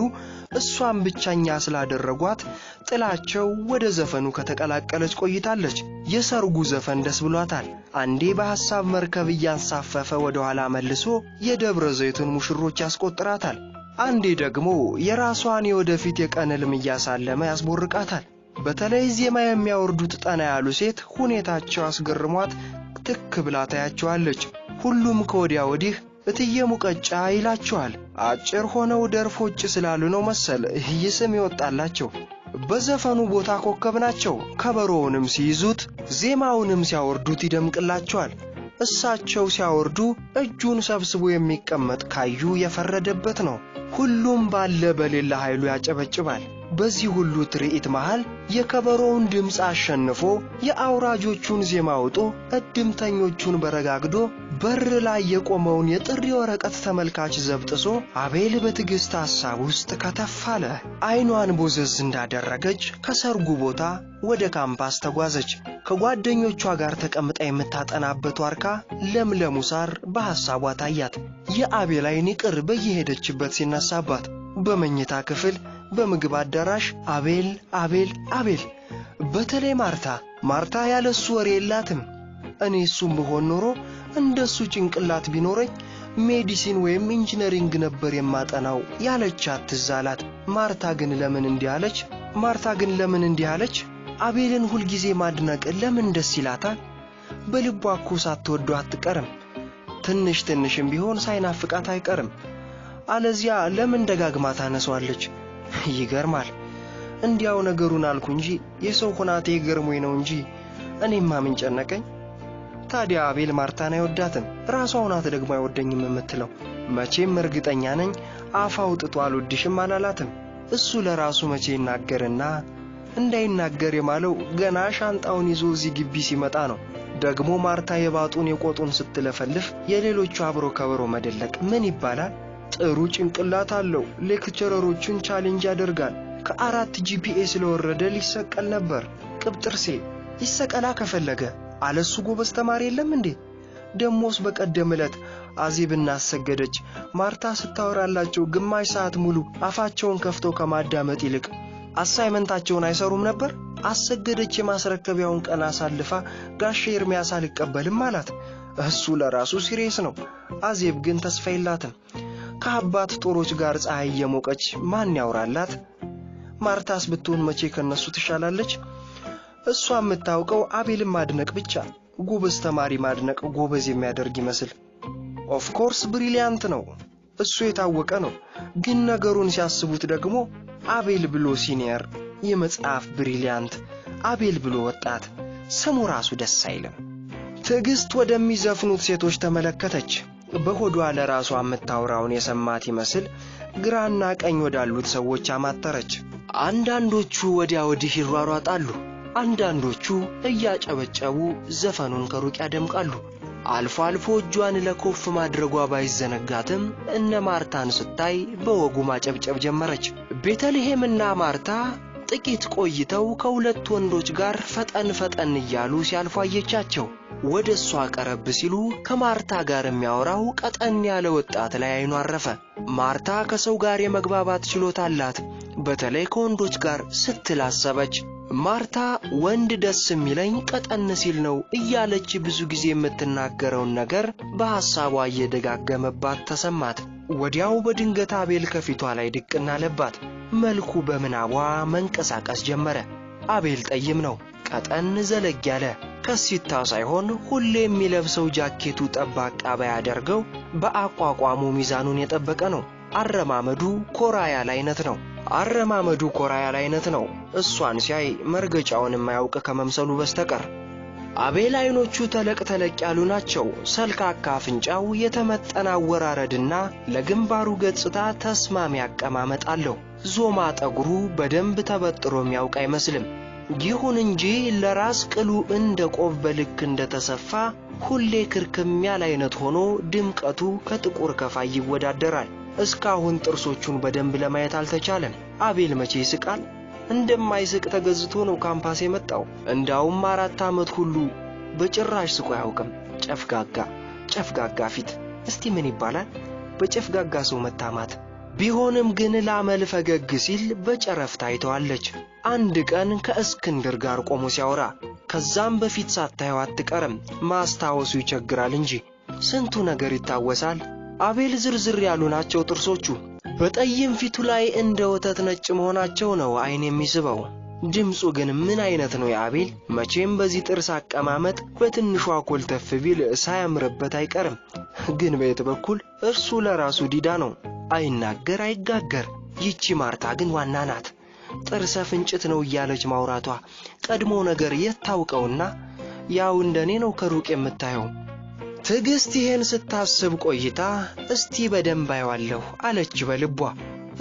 Speaker 1: እሷን ብቻኛ ስላደረጓት ጥላቸው ወደ ዘፈኑ ከተቀላቀለች ቆይታለች። የሰርጉ ዘፈን ደስ ብሏታል። አንዴ በሐሳብ መርከብ እያንሳፈፈ ወደ ኋላ መልሶ የደብረ ዘይቱን ሙሽሮች ያስቆጥራታል። አንዴ ደግሞ የራሷን የወደፊት የቀን ህልም እያሳለመ ያስቦርቃታል። በተለይ ዜማ የሚያወርዱት ጠና ያሉ ሴት ሁኔታቸው አስገርሟት ትክ ብላ ታያቸዋለች። ሁሉም ከወዲያ ወዲህ እትዬ ሙቀጫ ይላቸዋል። አጭር ሆነው ደርፎች ስላሉ ነው መሰል ይህ ስም ይወጣላቸው። በዘፈኑ ቦታ ኮከብ ናቸው። ከበሮውንም ሲይዙት ዜማውንም ሲያወርዱት ይደምቅላቸዋል። እሳቸው ሲያወርዱ እጁን ሰብስቦ የሚቀመጥ ካዩ የፈረደበት ነው። ሁሉም ባለ በሌላ ኃይሉ ያጨበጭባል። በዚህ ሁሉ ትርኢት መሃል የከበሮውን ድምጽ አሸንፎ የአውራጆቹን ዜማ አውጦ እድምተኞቹን በረጋግዶ በር ላይ የቆመውን የጥሪ ወረቀት ተመልካች ዘብጥሶ አቤል በትዕግስት ሐሳብ ውስጥ ከተፋለ። አይኗን ቦዘዝ እንዳደረገች ከሰርጉ ቦታ ወደ ካምፓስ ተጓዘች። ከጓደኞቿ ጋር ተቀምጣ የምታጠናበት ዋርካ ለምለሙ ሳር በሐሳቧ ታያት። የአቤል አይን ይቅር በየሄደችበት ሲነሳባት፣ በመኝታ ክፍል በምግብ አዳራሽ አቤል አቤል አቤል። በተለይ ማርታ ያለሱ ወሬ የላትም። እኔ እሱም ብሆን ኖሮ እንደሱ ጭንቅላት ቢኖረኝ ሜዲሲን ወይም ኢንጂነሪንግ ነበር የማጠናው ያለቻት ትዛላት። ማርታ ግን ለምን እንዲህ አለች? አቤልን ሁል ጊዜ ማድነቅ ለምን ደስ ይላታል? በልቧ እኮ ሳትወደው አትቀርም። ትንሽም ቢሆን ሳይናፍቃት አይቀርም። አለዚያ ለምን ደጋግማ ታነሷለች? ይገርማል። እንዲያው ነገሩን አልኩ እንጂ የሰው ሁናቴ ገርሞኝ ነው እንጂ እኔማ ምን ጨነቀኝ? ታዲያ አቤል ማርታን አይወዳትም። ራሷው ናት ደግሞ አይወደኝም የምትለው። መቼም እርግጠኛ ነኝ አፍ አውጥቶ አልወድሽም አላላትም። እሱ ለራሱ መቼ ይናገርና እንዳይናገር የማለው ገና ሻንጣውን ይዞ እዚህ ግቢ ሲመጣ ነው። ደግሞ ማርታ የባጡን የቆጡን ስትለፈልፍ የሌሎቹ አብሮ ከበሮ መደለቅ ምን ይባላል? ጥሩ ጭንቅላት አለው። ሌክቸረሮቹን ቻሌንጅ ያደርጋል። ከ4 GPA ስለወረደ ሊሰቀል ነበር። ቅብጥርሴ ይሰቀላ ከፈለገ አለሱ ጎበዝ ተማሪ የለም እንዴ? ደሞስ በቀደም ዕለት አዜብና አሰገደች ማርታ ስታወራላቸው ግማሽ ሰዓት ሙሉ አፋቸውን ከፍተው ከማዳመጥ ይልቅ አሳይመንታቸውን አይሰሩም ነበር። አሰገደች የማስረከቢያውን ቀን አሳልፋ ጋሼ ኤርሚያስ አልቀበልም አላት። እሱ ለራሱ ሲሪየስ ነው። አዜብ ግን ተስፋ የላትም። ከአባት ጦሮች ጋር ፀሐይ የሞቀች ማን ያወራላት? ማርታስ ብትሆን መቼ ከነሱ ትሻላለች? እሷ የምታውቀው አቤልን ማድነቅ ብቻ። ጎበዝ ተማሪ ማድነቅ ጎበዝ የሚያደርግ ይመስል። ኦፍ ኮርስ ብሪሊያንት ነው፣ እሱ የታወቀ ነው። ግን ነገሩን ሲያስቡት ደግሞ አቤል ብሎ ሲኒየር፣ የመጽሐፍ ብሪሊያንት፣ አቤል ብሎ ወጣት፣ ስሙ ራሱ ደስ አይልም። ትዕግስት ወደሚዘፍኑት ሴቶች ተመለከተች። በሆዷ ለራሷ የምታወራውን የሰማት ይመስል ግራና ቀኝ ወዳሉት ሰዎች አማተረች። አንዳንዶቹ ወዲያ ወዲህ ይሯሯጣሉ፣ አንዳንዶቹ እያጨበጨቡ ዘፈኑን ከሩቅ ያደምቃሉ። አልፎ አልፎ እጇን ለኮፍ ማድረጓ ባይዘነጋትም እነ ማርታን ስታይ በወጉ ማጨብጨብ ጀመረች። ቤተልሔምና ማርታ ጥቂት ቆይተው ከሁለት ወንዶች ጋር ፈጠን እያሉ ሲያልፉ አየቻቸው። ወደሷ ቀረብ ሲሉ ከማርታ ጋር የሚያወራው ቀጠን ያለ ወጣት ላይ አይኑ አረፈ። ማርታ ከሰው ጋር የመግባባት ችሎታ አላት፣ በተለይ ከወንዶች ጋር ስትላሰበች። ማርታ ወንድ ደስ የሚለኝ ቀጠን ሲል ነው እያለች ብዙ ጊዜ የምትናገረውን ነገር በሐሳቧ እየደጋገመባት ተሰማት። ወዲያው በድንገት አቤል ከፊቷ ላይ ድቅና አለባት። መልኩ በምናቧ መንቀሳቀስ ጀመረ። አቤል ጠይም ነው፣ ቀጠን ዘለግ ያለ፣ ከሲታ ሳይሆን ሁሌ የሚለብሰው ጃኬቱ ጠባቃ ባያደርገው በአቋቋሙ ሚዛኑን የጠበቀ ነው። አረማመዱ ኮራ ያለ አይነት ነው። እሷን ሲያይ መርገጫውን የማያውቅ ከመምሰሉ በስተቀር። አቤል አይኖቹ ተለቅ ያሉ ናቸው። ሰልካካ አፍንጫው የተመጠነ አወራረድና ለግንባሩ ገጽታ ተስማሚ አቀማመጥ አለው። ዞማ ጠጉሩ በደንብ ተበጥሮ የሚያውቅ አይመስልም። ይሁን እንጂ ለራስ ቅሉ እንደ ቆብ በልክ እንደተሰፋ ሁሌ ክርክም ያለ አይነት ሆኖ ድምቀቱ ከጥቁር ከፋይ ይወዳደራል። እስካሁን ጥርሶቹን በደንብ ለማየት አልተቻለም። አቤል መቼ ይስቃል? እንደማይስቅ ተገዝቶ ነው ካምፓስ የመጣው። እንዳውም 4 ዓመት ሁሉ በጭራሽ ስቆ አያውቅም። ጨፍጋጋ ፊት። እስቲ ምን ይባላል? በጨፍጋጋ ሰው መታማት። ቢሆንም ግን ለአመል ፈገግ ሲል በጨረፍታ አይተዋለች። አንድ ቀን ከእስክንድር ጋር ቆሞ ሲያወራ፣ ከዛም በፊት ሳታየው አትቀርም። ማስታወሱ ይቸግራል እንጂ ስንቱ ነገር ይታወሳል። አቤል ዝርዝር ያሉ ናቸው ጥርሶቹ። በጠይም ፊቱ ላይ እንደ ወተት ነጭ መሆናቸው ነው አይን የሚስበው። ድምፁ ግን ምን አይነት ነው የአቤል? መቼም በዚህ ጥርስ አቀማመጥ በትንሿ ኮልተፍ ቢል ሳያምርበት አይቀርም። ግን በየት በኩል እርሱ ለራሱ ዲዳ ነው፣ አይናገር አይጋገር። ይቺ ማርታ ግን ዋና ናት። ጥርሰ ፍንጭት ነው እያለች ማውራቷ ቀድሞ ነገር የታውቀውና ያው እንደኔ ነው ከሩቅ የምታየው። ትዕግስት ይሄን ስታስብ ቆይታ እስቲ በደንብ አየዋለሁ አለች በልቧ።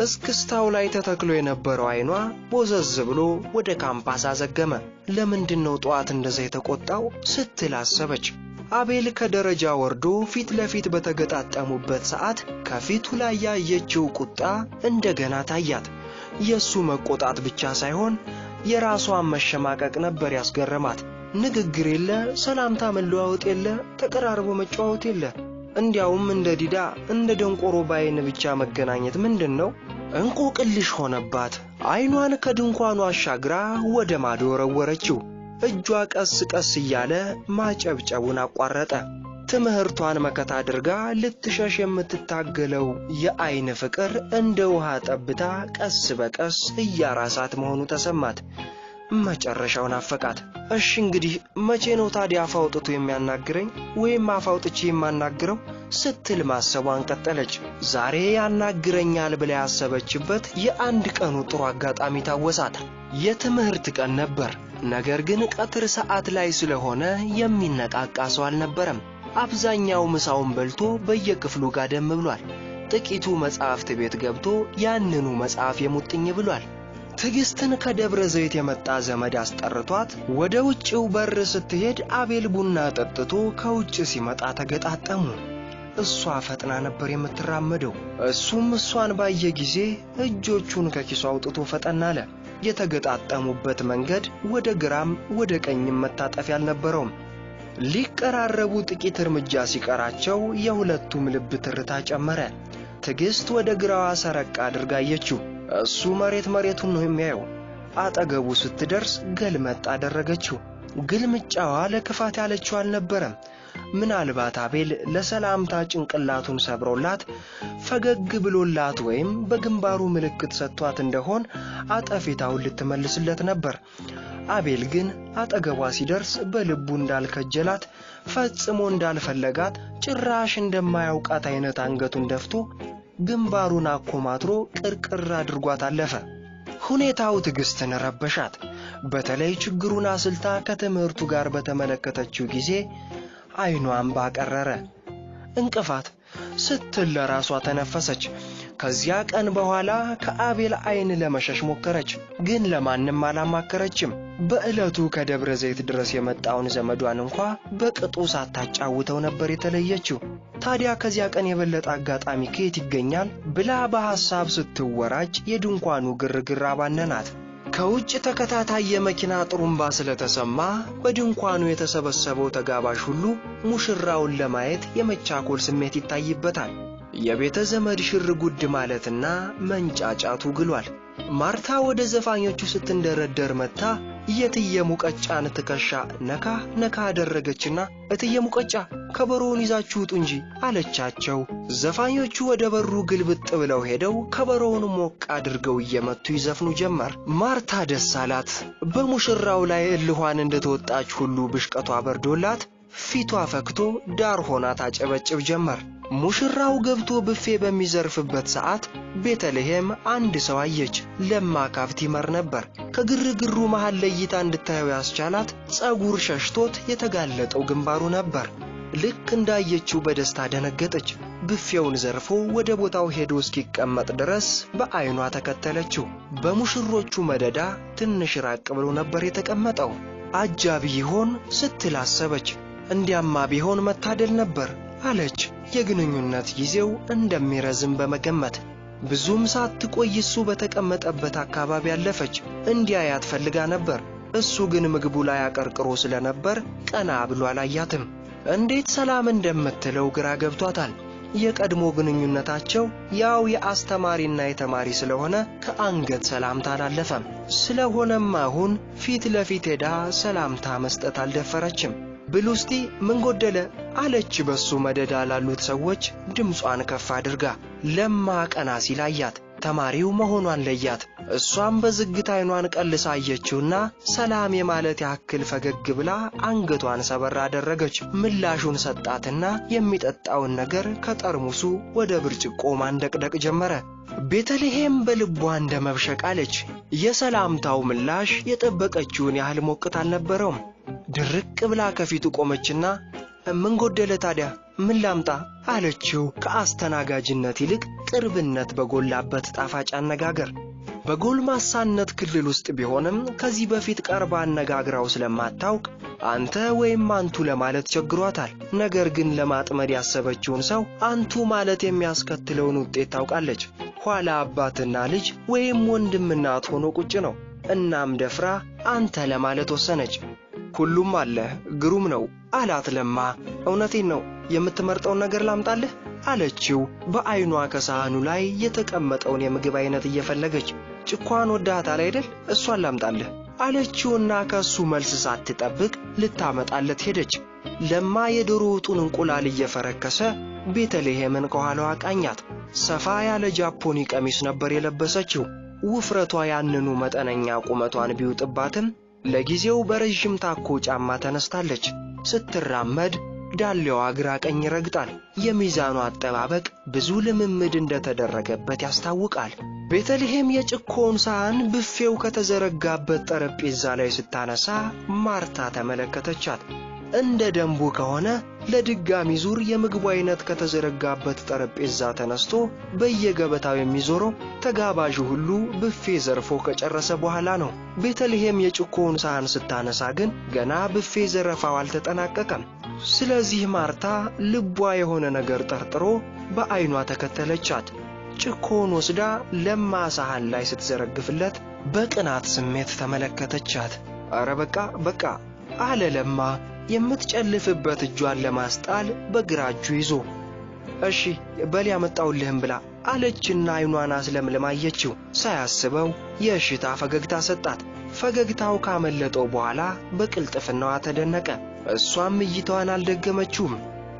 Speaker 1: እስክስታው ላይ ተተክሎ የነበረው አይኗ ቦዘዝ ብሎ ወደ ካምፓስ አዘገመ። ለምንድነው ጧት እንደዛ የተቆጣው ስትል አሰበች። አቤል ከደረጃ ወርዶ ፊት ለፊት በተገጣጠሙበት ሰዓት ከፊቱ ላይ ያየችው ቁጣ እንደገና ታያት። የሱ መቆጣት ብቻ ሳይሆን የራሷን መሸማቀቅ ነበር ያስገረማት። ንግግር የለ፣ ሰላምታ መለዋወጥ የለ፣ ተቀራርቦ መጫወት የለ። እንዲያውም እንደ ዲዳ እንደ ደንቆሮ ባይን ብቻ መገናኘት ምንድነው? እንቆቅልሽ ሆነባት። አይኗን ከድንኳኑ አሻግራ ወደ ማዶ ወረወረችው። እጇ ቀስ እያለ ማጨብጨቡን አቋረጠ። ትምህርቷን መከታ አድርጋ ልትሸሽ የምትታገለው የአይን ፍቅር እንደ ውሃ ጠብታ ቀስ በቀስ እያራሳት መሆኑ ተሰማት። መጨረሻውን አፈቃት። እሺ እንግዲህ መቼ ነው ታዲያ አፋውጥቶ የሚያናግረኝ ወይም አፋውጥቼ የማናግረው ስትል ማሰቧን ቀጠለች። ዛሬ ያናግረኛል ብላ ያሰበችበት የአንድ ቀኑ ጥሩ አጋጣሚ ታወሳት። የትምህርት ቀን ነበር። ነገር ግን ቀትር ሰዓት ላይ ስለሆነ የሚነቃቃ ሰው አልነበረም። አብዛኛው ምሳውን በልቶ በየክፍሉ ጋደም ብሏል። ጥቂቱ መጽሐፍት ቤት ገብቶ ያንኑ መጽሐፍ የሙጥኝ ብሏል። ትዕግስትን ከደብረ ዘይት የመጣ ዘመድ አስጠርቷት ወደ ውጭው በር ስትሄድ አቤል ቡና ጠጥቶ ከውጭ ሲመጣ ተገጣጠሙ። እሷ ፈጥና ነበር የምትራመደው። እሱም እሷን ባየ ጊዜ እጆቹን ከኪሱ አውጥቶ ፈጠን አለ። የተገጣጠሙበት መንገድ ወደ ግራም ወደ ቀኝም መታጠፊያ አልነበረውም። ሊቀራረቡ ጥቂት እርምጃ ሲቀራቸው የሁለቱም ልብ ትርታ ጨመረ። ትዕግስት ወደ ግራዋ ሰረቅ አድርጋ አየችው። እሱ መሬቱን ነው የሚያየው። አጠገቡ ስትደርስ ገልመጥ አደረገችው። ግልምጫዋ ለክፋት ያለችው አልነበረም። ምናልባት አቤል ለሰላምታ ጭንቅላቱን ሰብሮላት ፈገግ ብሎላት ወይም በግንባሩ ምልክት ሰጥቷት እንደሆን አጠፊታውን ልትመልስለት ነበር። አቤል ግን አጠገቧ ሲደርስ በልቡ እንዳልከጀላት ፈጽሞ እንዳልፈለጋት ጭራሽ እንደማያውቃት አይነት አንገቱን ደፍቶ ግንባሩን አኮማትሮ ቅርቅር አድርጓት አለፈ። ሁኔታው ትዕግስትን ረበሻት። በተለይ ችግሩን አስልታ ከትምህርቱ ጋር በተመለከተችው ጊዜ አይኗን ባቀረረ። እንቅፋት ስትል ለራሷ ተነፈሰች። ከዚያ ቀን በኋላ ከአቤል አይን ለመሸሽ ሞከረች፣ ግን ለማንም አላማከረችም። በእለቱ ከደብረ ዘይት ድረስ የመጣውን ዘመዷን እንኳን በቅጡ ሳታጫውተው ነበር የተለየችው። ታዲያ ከዚያ ቀን የበለጠ አጋጣሚ ከየት ይገኛል ብላ በሐሳብ ስትወራጭ የድንኳኑ ግርግር አባነናት። ከውጭ ተከታታይ የመኪና ጥሩምባ ስለተሰማ በድንኳኑ የተሰበሰበው ተጋባዥ ሁሉ ሙሽራውን ለማየት የመቻኮል ስሜት ይታይበታል። የቤተ ዘመድ ሽር ጉድ ማለትና መንጫጫቱ ግሏል። ማርታ ወደ ዘፋኞቹ ስትንደረደር መታ የእትዬ ሙቀጫን ትከሻ ነካ ነካ አደረገችና እትዬ ሙቀጫ ከበሮውን ይዛችሁ ውጡ እንጂ አለቻቸው። ዘፋኞቹ ወደ በሩ ግልብጥ ብለው ሄደው ከበሮውን ሞቅ አድርገው እየመቱ ይዘፍኑ ጀመር። ማርታ ደስ አላት። በሙሽራው ላይ እልኋን እንደተወጣች ሁሉ ብሽቀቷ በርዶላት ፊቷ ፈክቶ ዳር ሆና ታጨበጭብ ጀመር። ሙሽራው ገብቶ ብፌ በሚዘርፍበት ሰዓት ቤተልሔም አንድ ሰው አየች። ለማ ካፍቲመር ነበር። ከግርግሩ መሃል ለይታ እንድታየው ያስቻላት ጸጉር ሸሽቶት የተጋለጠው ግንባሩ ነበር። ልክ እንዳየችው በደስታ ደነገጠች። ብፌውን ዘርፎ ወደ ቦታው ሄዶ እስኪቀመጥ ድረስ በአይኗ ተከተለችው። በሙሽሮቹ መደዳ ትንሽ ራቅ ብሎ ነበር የተቀመጠው። አጃቢ ይሆን ስትል አሰበች። እንዲያማ ቢሆን መታደል ነበር አለች፣ የግንኙነት ጊዜው እንደሚረዝም በመገመት። ብዙም ሳትቆይ እሱ በተቀመጠበት አካባቢ አለፈች። እንዲያያት ፈልጋ ነበር። እሱ ግን ምግቡ ላይ አቀርቅሮ ስለነበር ቀና ብሎ አላያትም። እንዴት ሰላም እንደምትለው ግራ ገብቷታል። የቀድሞ ግንኙነታቸው ያው የአስተማሪና የተማሪ ስለሆነ ከአንገት ሰላምታ አላለፈም። ስለሆነም አሁን ፊት ለፊት ሄዳ ሰላምታ መስጠት አልደፈረችም። ብሉስቲ ምን ጎደለ አለች በሱ መደዳ ላሉት ሰዎች ድምጿን ከፍ አድርጋ። ለማ ቀና ሲል አያት። ተማሪው መሆኗን ለያት። እሷም በዝግታ አይኗን ቀልሳ አየችውና ሰላም የማለት ያክል ፈገግ ብላ አንገቷን ሰበር አደረገች። ምላሹን ሰጣትና የሚጠጣውን ነገር ከጠርሙሱ ወደ ብርጭቆ ማንደቅደቅ ጀመረ። ቤተልሔም በልቧ እንደመብሸቅ አለች። የሰላምታው ምላሽ የጠበቀችውን ያህል ሞቅት አልነበረውም። ድርቅ ብላ ከፊቱ ቆመችና ምን ጎደለ ታዲያ ምን ላምጣ አለችው ከአስተናጋጅነት ይልቅ ቅርብነት በጎላበት ጣፋጭ አነጋገር። በጎልማሳነት ክልል ውስጥ ቢሆንም ከዚህ በፊት ቀርባ አነጋግራው ስለማታውቅ አንተ ወይም አንቱ ለማለት ቸግሯታል። ነገር ግን ለማጥመድ ያሰበችውን ሰው አንቱ ማለት የሚያስከትለውን ውጤት ታውቃለች። ኋላ አባትና ልጅ ወይም ወንድምና እናት ሆኖ ቁጭ ነው። እናም ደፍራ አንተ ለማለት ወሰነች። ሁሉም አለ ግሩም ነው አላት ለማ። እውነቴን ነው የምትመርጠውን ነገር ላምጣልህ አለችው በአይኗ ከሳህኑ ላይ የተቀመጠውን የምግብ አይነት እየፈለገች። ጭኳን ወዳታል አይደል እሷን ላምጣልህ አለችውና ከሱ መልስ ሳትጠብቅ ልታመጣለት ሄደች። ለማ የዶሮ ወጡን እንቁላል እየፈረከሰ ቤተልሔምን ከኋላዋ ቃኛት። ሰፋ ያለ ጃፖኒ ቀሚስ ነበር የለበሰችው። ውፍረቷ ያንኑ መጠነኛ ቁመቷን ቢውጥባትም ለጊዜው በረጅም ታኮ ጫማ ተነስታለች። ስትራመድ ዳሌዋ ግራ ቀኝ ረግጣል። የሚዛኑ አጠባበቅ ብዙ ልምምድ እንደተደረገበት ያስታውቃል። ቤተልሔም የጭኮውን ሳህን ብፌው ከተዘረጋበት ጠረጴዛ ላይ ስታነሳ ማርታ ተመለከተቻት። እንደ ደንቡ ከሆነ ለድጋሚ ዙር የምግቡ አይነት ከተዘረጋበት ጠረጴዛ ተነስቶ በየገበታው የሚዞረው ተጋባዡ ሁሉ ብፌ ዘርፎ ከጨረሰ በኋላ ነው። ቤተልሔም የጭኮውን ሳህን ስታነሳ ግን ገና ብፌ ዘረፋው አልተጠናቀቀም። ስለዚህ ማርታ ልቧ የሆነ ነገር ጠርጥሮ በአይኗ ተከተለቻት። ጭኮውን ወስዳ ለማ ሳህን ላይ ስትዘረግፍለት በቅናት ስሜት ተመለከተቻት። አረ በቃ አለ ለማ የምትጨልፍበት እጇን ለማስጣል በግራ እጁ ይዞ። እሺ በል ያመጣውልህም ብላ አለችና አይኗን አስለምልማ አየችው። ሳያስበው የእሽታ ፈገግታ ሰጣት። ፈገግታው ካመለጠው በኋላ በቅልጥፍናዋ ተደነቀ። እሷም እይታዋን አልደገመችውም።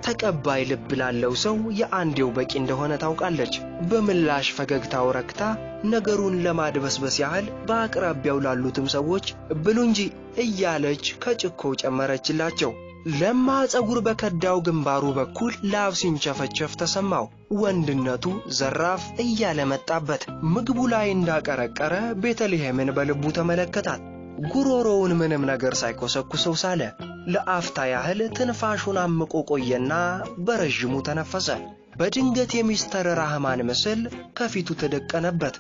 Speaker 1: ተቀባይ ልብ ላለው ሰው የአንዴው በቂ እንደሆነ ታውቃለች። በምላሽ ፈገግታው ረክታ ነገሩን ለማድበስበስ ያህል በአቅራቢያው ላሉትም ሰዎች ብሉ እንጂ እያለች ከጭኮ ጨመረችላቸው። ለማ ጸጉር በከዳው ግንባሩ በኩል ላብ ሲንቸፈቸፍ ተሰማው። ወንድነቱ ዘራፍ እያለ መጣበት። ምግቡ ላይ እንዳቀረቀረ ቤተልሔምን በልቡ ተመለከታት። ጉሮሮውን ምንም ነገር ሳይኮሰኩሰው ሳለ። ለአፍታ ያህል ትንፋሹን አምቆ ቆየና በረጅሙ ተነፈሰ። በድንገት የሚስተር ራህማን ምስል ከፊቱ ተደቀነበት።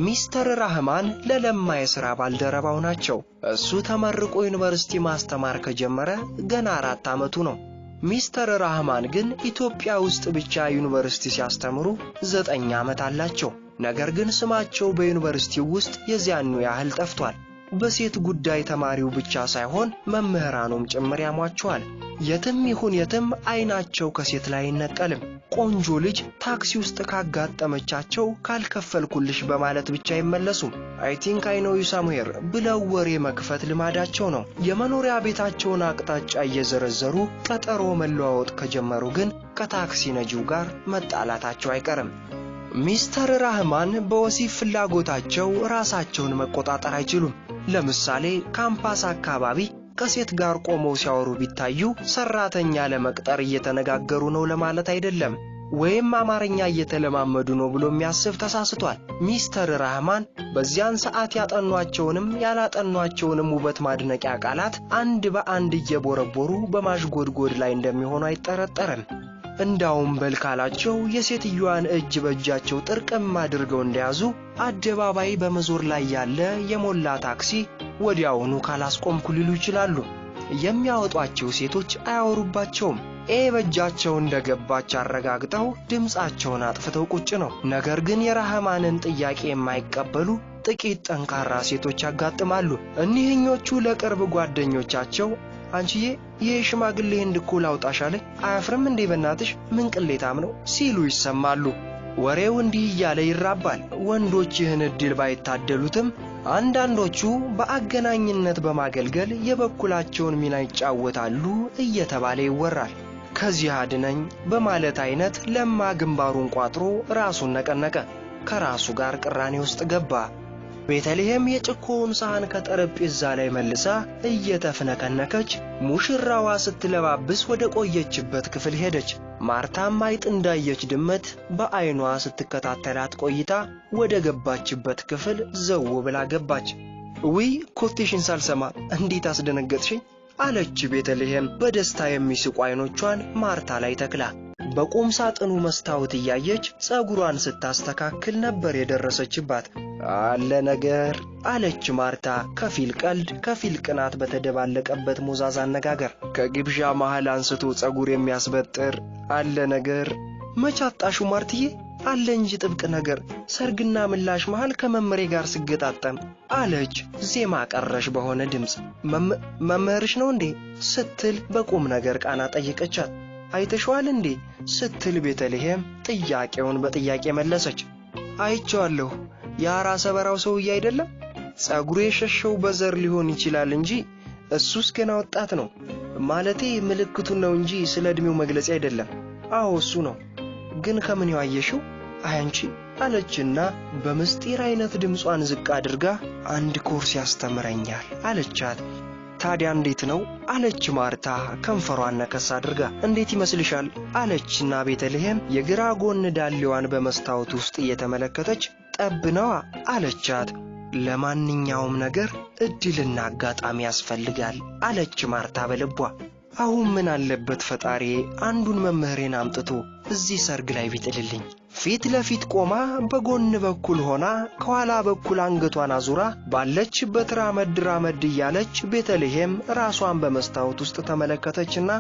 Speaker 1: ሚስተር ራህማን ለለማ የሥራ ባልደረባው ናቸው። እሱ ተመርቆ ዩኒቨርሲቲ ማስተማር ከጀመረ ገና 4 ዓመቱ ነው። ሚስተር ራህማን ግን ኢትዮጵያ ውስጥ ብቻ ዩኒቨርሲቲ ሲያስተምሩ 9 ዓመት አላቸው። ነገር ግን ስማቸው በዩኒቨርሲቲው ውስጥ የዚያኑ ያህል ጠፍቷል። በሴት ጉዳይ ተማሪው ብቻ ሳይሆን መምህራኑም ጭምር ያሟቸዋል። የትም ይሁን የትም አይናቸው ከሴት ላይ አይነቀልም። ቆንጆ ልጅ ታክሲ ውስጥ ካጋጠመቻቸው ካልከፈልኩልሽ በማለት ብቻ አይመለሱም። I think I know you somewhere ብለው ወሬ መክፈት ልማዳቸው ነው። የመኖሪያ ቤታቸውን አቅጣጫ እየዘረዘሩ ቀጠሮ መለዋወጥ ከጀመሩ ግን ከታክሲ ነጂው ጋር መጣላታቸው አይቀርም። ሚስተር ራህማን በወሲብ ፍላጎታቸው ራሳቸውን መቆጣጠር አይችሉም። ለምሳሌ ካምፓስ አካባቢ ከሴት ጋር ቆመው ሲያወሩ ቢታዩ ሰራተኛ ለመቅጠር እየተነጋገሩ ነው ለማለት አይደለም፣ ወይም አማርኛ እየተለማመዱ ነው ብሎ የሚያስብ ተሳስቷል። ሚስተር ራህማን በዚያን ሰዓት ያጠኗቸውንም ያላጠኗቸውንም ውበት ማድነቂያ ቃላት አንድ በአንድ እየቦረቦሩ በማሽጎድጎድ ላይ እንደሚሆኑ አይጠረጠርም። እንዳውም በልካላቸው የሴትዮዋን እጅ በእጃቸው ጥርቅም አድርገው እንደያዙ አደባባይ በመዞር ላይ ያለ የሞላ ታክሲ ወዲያውኑ ካላስቆምኩ ሊሉ ይችላሉ። የሚያወጧቸው ሴቶች አያወሩባቸውም። በእጃቸው እንደገባች አረጋግጠው ድምጻቸውን አጥፍተው ቁጭ ነው። ነገር ግን የራህማንን ጥያቄ የማይቀበሉ ጥቂት ጠንካራ ሴቶች ያጋጥማሉ። እኒህኞቹ ለቅርብ ጓደኞቻቸው አንቺዬ የሽማግሌ እንድኮል አውጣሻለ አያፍርም እንዴ በእናትሽ ምን ቅሌታም ነው ሲሉ ይሰማሉ። ወሬው እንዲህ እያለ ይራባል። ወንዶች ይህን እድል ባይታደሉትም አንዳንዶቹ በአገናኝነት በማገልገል የበኩላቸውን ሚና ይጫወታሉ እየተባለ ይወራል። ከዚህ አድነኝ በማለት አይነት ለማ ግንባሩን ቋጥሮ ራሱን ነቀነቀ። ከራሱ ጋር ቅራኔ ውስጥ ገባ። ቤተልሔም የጭኮውን ሳህን ከጠረጴዛ ላይ መልሳ እየተፈነከነከች ሙሽራዋ ስትለባብስ ወደ ቆየችበት ክፍል ሄደች። ማርታም አይጥ እንዳየች ድመት በአይኗ ስትከታተላት ቆይታ ወደ ገባችበት ክፍል ዘው ብላ ገባች። ውይ ኮቴሽን ሳልሰማ እንዴት አስደነገጥሽኝ አለች ቤተልሔም በደስታ የሚስቁ አይኖቿን ማርታ ላይ ተክላ። በቁም ሳጥኑ መስታወት እያየች ጸጉሯን ስታስተካክል ነበር የደረሰችባት። አለ ነገር አለች ማርታ ከፊል ቀልድ ከፊል ቅናት በተደባለቀበት ሞዛዛ አነጋገር። ከግብዣ መሃል አንስቶ ጸጉር የሚያስበጥር አለ ነገር መቻጣሹ ማርትዬ አለ እንጂ ጥብቅ ነገር ሰርግና ምላሽ መሃል ከመምሬ ጋር ስገጣጠም አለች ዜማ ቀረሽ በሆነ ድምጽ። መምህርሽ ነው እንዴ ስትል በቁም ነገር ቃና ጠይቀቻት። አይተሽዋል እንዴ ስትል ቤተልሔም ጥያቄውን በጥያቄ መለሰች። አይቼዋለሁ ያራሰ በራው ሰውዬ አይደለም? ጸጉሩ የሸሸው በዘር ሊሆን ይችላል እንጂ እሱስ ገና ወጣት ነው። ማለቴ ምልክቱን ነው እንጂ ስለ እድሜው መግለጽ አይደለም። አዎ እሱ ነው። ግን ከምን ያየሽው አንቺ አለችና በመስጢር አይነት ድምጿን ዝቅ አድርጋ አንድ ኮርስ ያስተምረኛል አለቻት። ታዲያ እንዴት ነው አለች ማርታ ከንፈሯን ነከስ አድርጋ። እንዴት ይመስልሻል አለችና ቤተልሔም የግራ ጎን ዳሌዋን በመስታወት ውስጥ እየተመለከተች ጠብነዋ አለቻት። ለማንኛውም ነገር እድልና አጋጣሚ ያስፈልጋል አለች ማርታ በልቧ። አሁን ምን አለበት ፈጣሪ አንዱን መምህሬን አምጥቶ እዚህ ሰርግ ላይ ቢጥልልኝ። ፊት ለፊት ቆማ በጎን በኩል ሆና ከኋላ በኩል አንገቷን አዙራ ባለችበት ራመድ እያለች ቤተልሔም ራሷን በመስታወት ውስጥ ተመለከተችና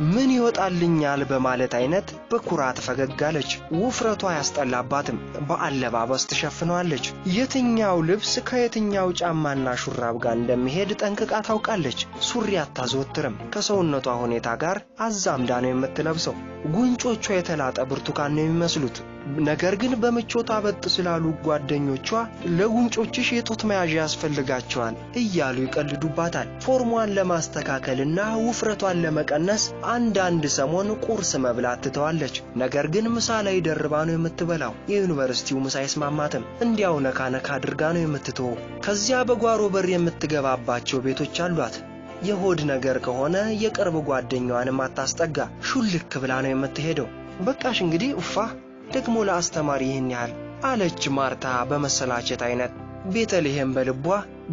Speaker 1: ምን ይወጣልኛል በማለት አይነት በኩራት ፈገጋለች። ውፍረቷ ያስጠላባትም በአለባበስ ተሸፍኗለች። የትኛው ልብስ ከየትኛው ጫማና ሹራብ ጋር እንደሚሄድ ጠንቅቃ ታውቃለች። ሱሪ አታዘወትርም። ከሰውነቷ ሁኔታ ጋር አዛምዳ ነው የምትለብሰው። ጉንጮቿ የተላጠ ብርቱካን ነው የሚመስሉት። ነገር ግን በመቾታ በጥ ስላሉ ጓደኞቿ ለጉንጮችሽ የጡት መያዣ ያስፈልጋቸዋል እያሉ ይቀልዱባታል። ፎርሟን ለማስተካከልና ውፍረቷን ለመቀነስ አንዳንድ ሰሞን ቁርስ መብላት ትተዋለች። ነገር ግን ምሳ ላይ ደርባ ነው የምትበላው። የዩኒቨርሲቲው ምሳ አይስማማትም። እንዲያው ነካ አድርጋ ነው የምትተው። ከዚያ በጓሮ በር የምትገባባቸው ቤቶች አሏት። የሆድ ነገር ከሆነ የቅርብ ጓደኛዋንም አታስጠጋ። ሹልክ ብላ ነው የምትሄደው። በቃሽ እንግዲህ ኡፋ ደግሞ ለአስተማሪ ይህን ያህል አለች ማርታ በመሰላቸት አይነት። ቤተልሔም በልቧ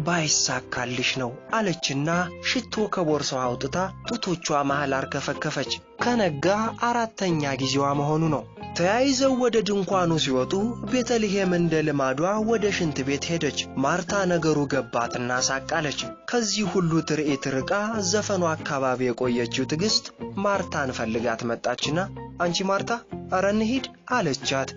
Speaker 1: ባይሳካልሽ ነው አለችና ሽቶ ከቦርሳው አውጥታ ጡቶቿ መሃል አርከፈከፈች። ከነጋ አራተኛ ጊዜዋ መሆኑ ነው። ተያይዘው ወደ ድንኳኑ ሲወጡ ቤተልሔም እንደ ልማዷ ወደ ሽንት ቤት ሄደች። ማርታ ነገሩ ገባትና ሳቃለች። ከዚህ ሁሉ ትርኢት ርቃ ዘፈኑ አካባቢ የቆየችው ትግስት ማርታን ፈልጋት መጣችና አንቺ ማርታ አረ እንሂድ አለቻት።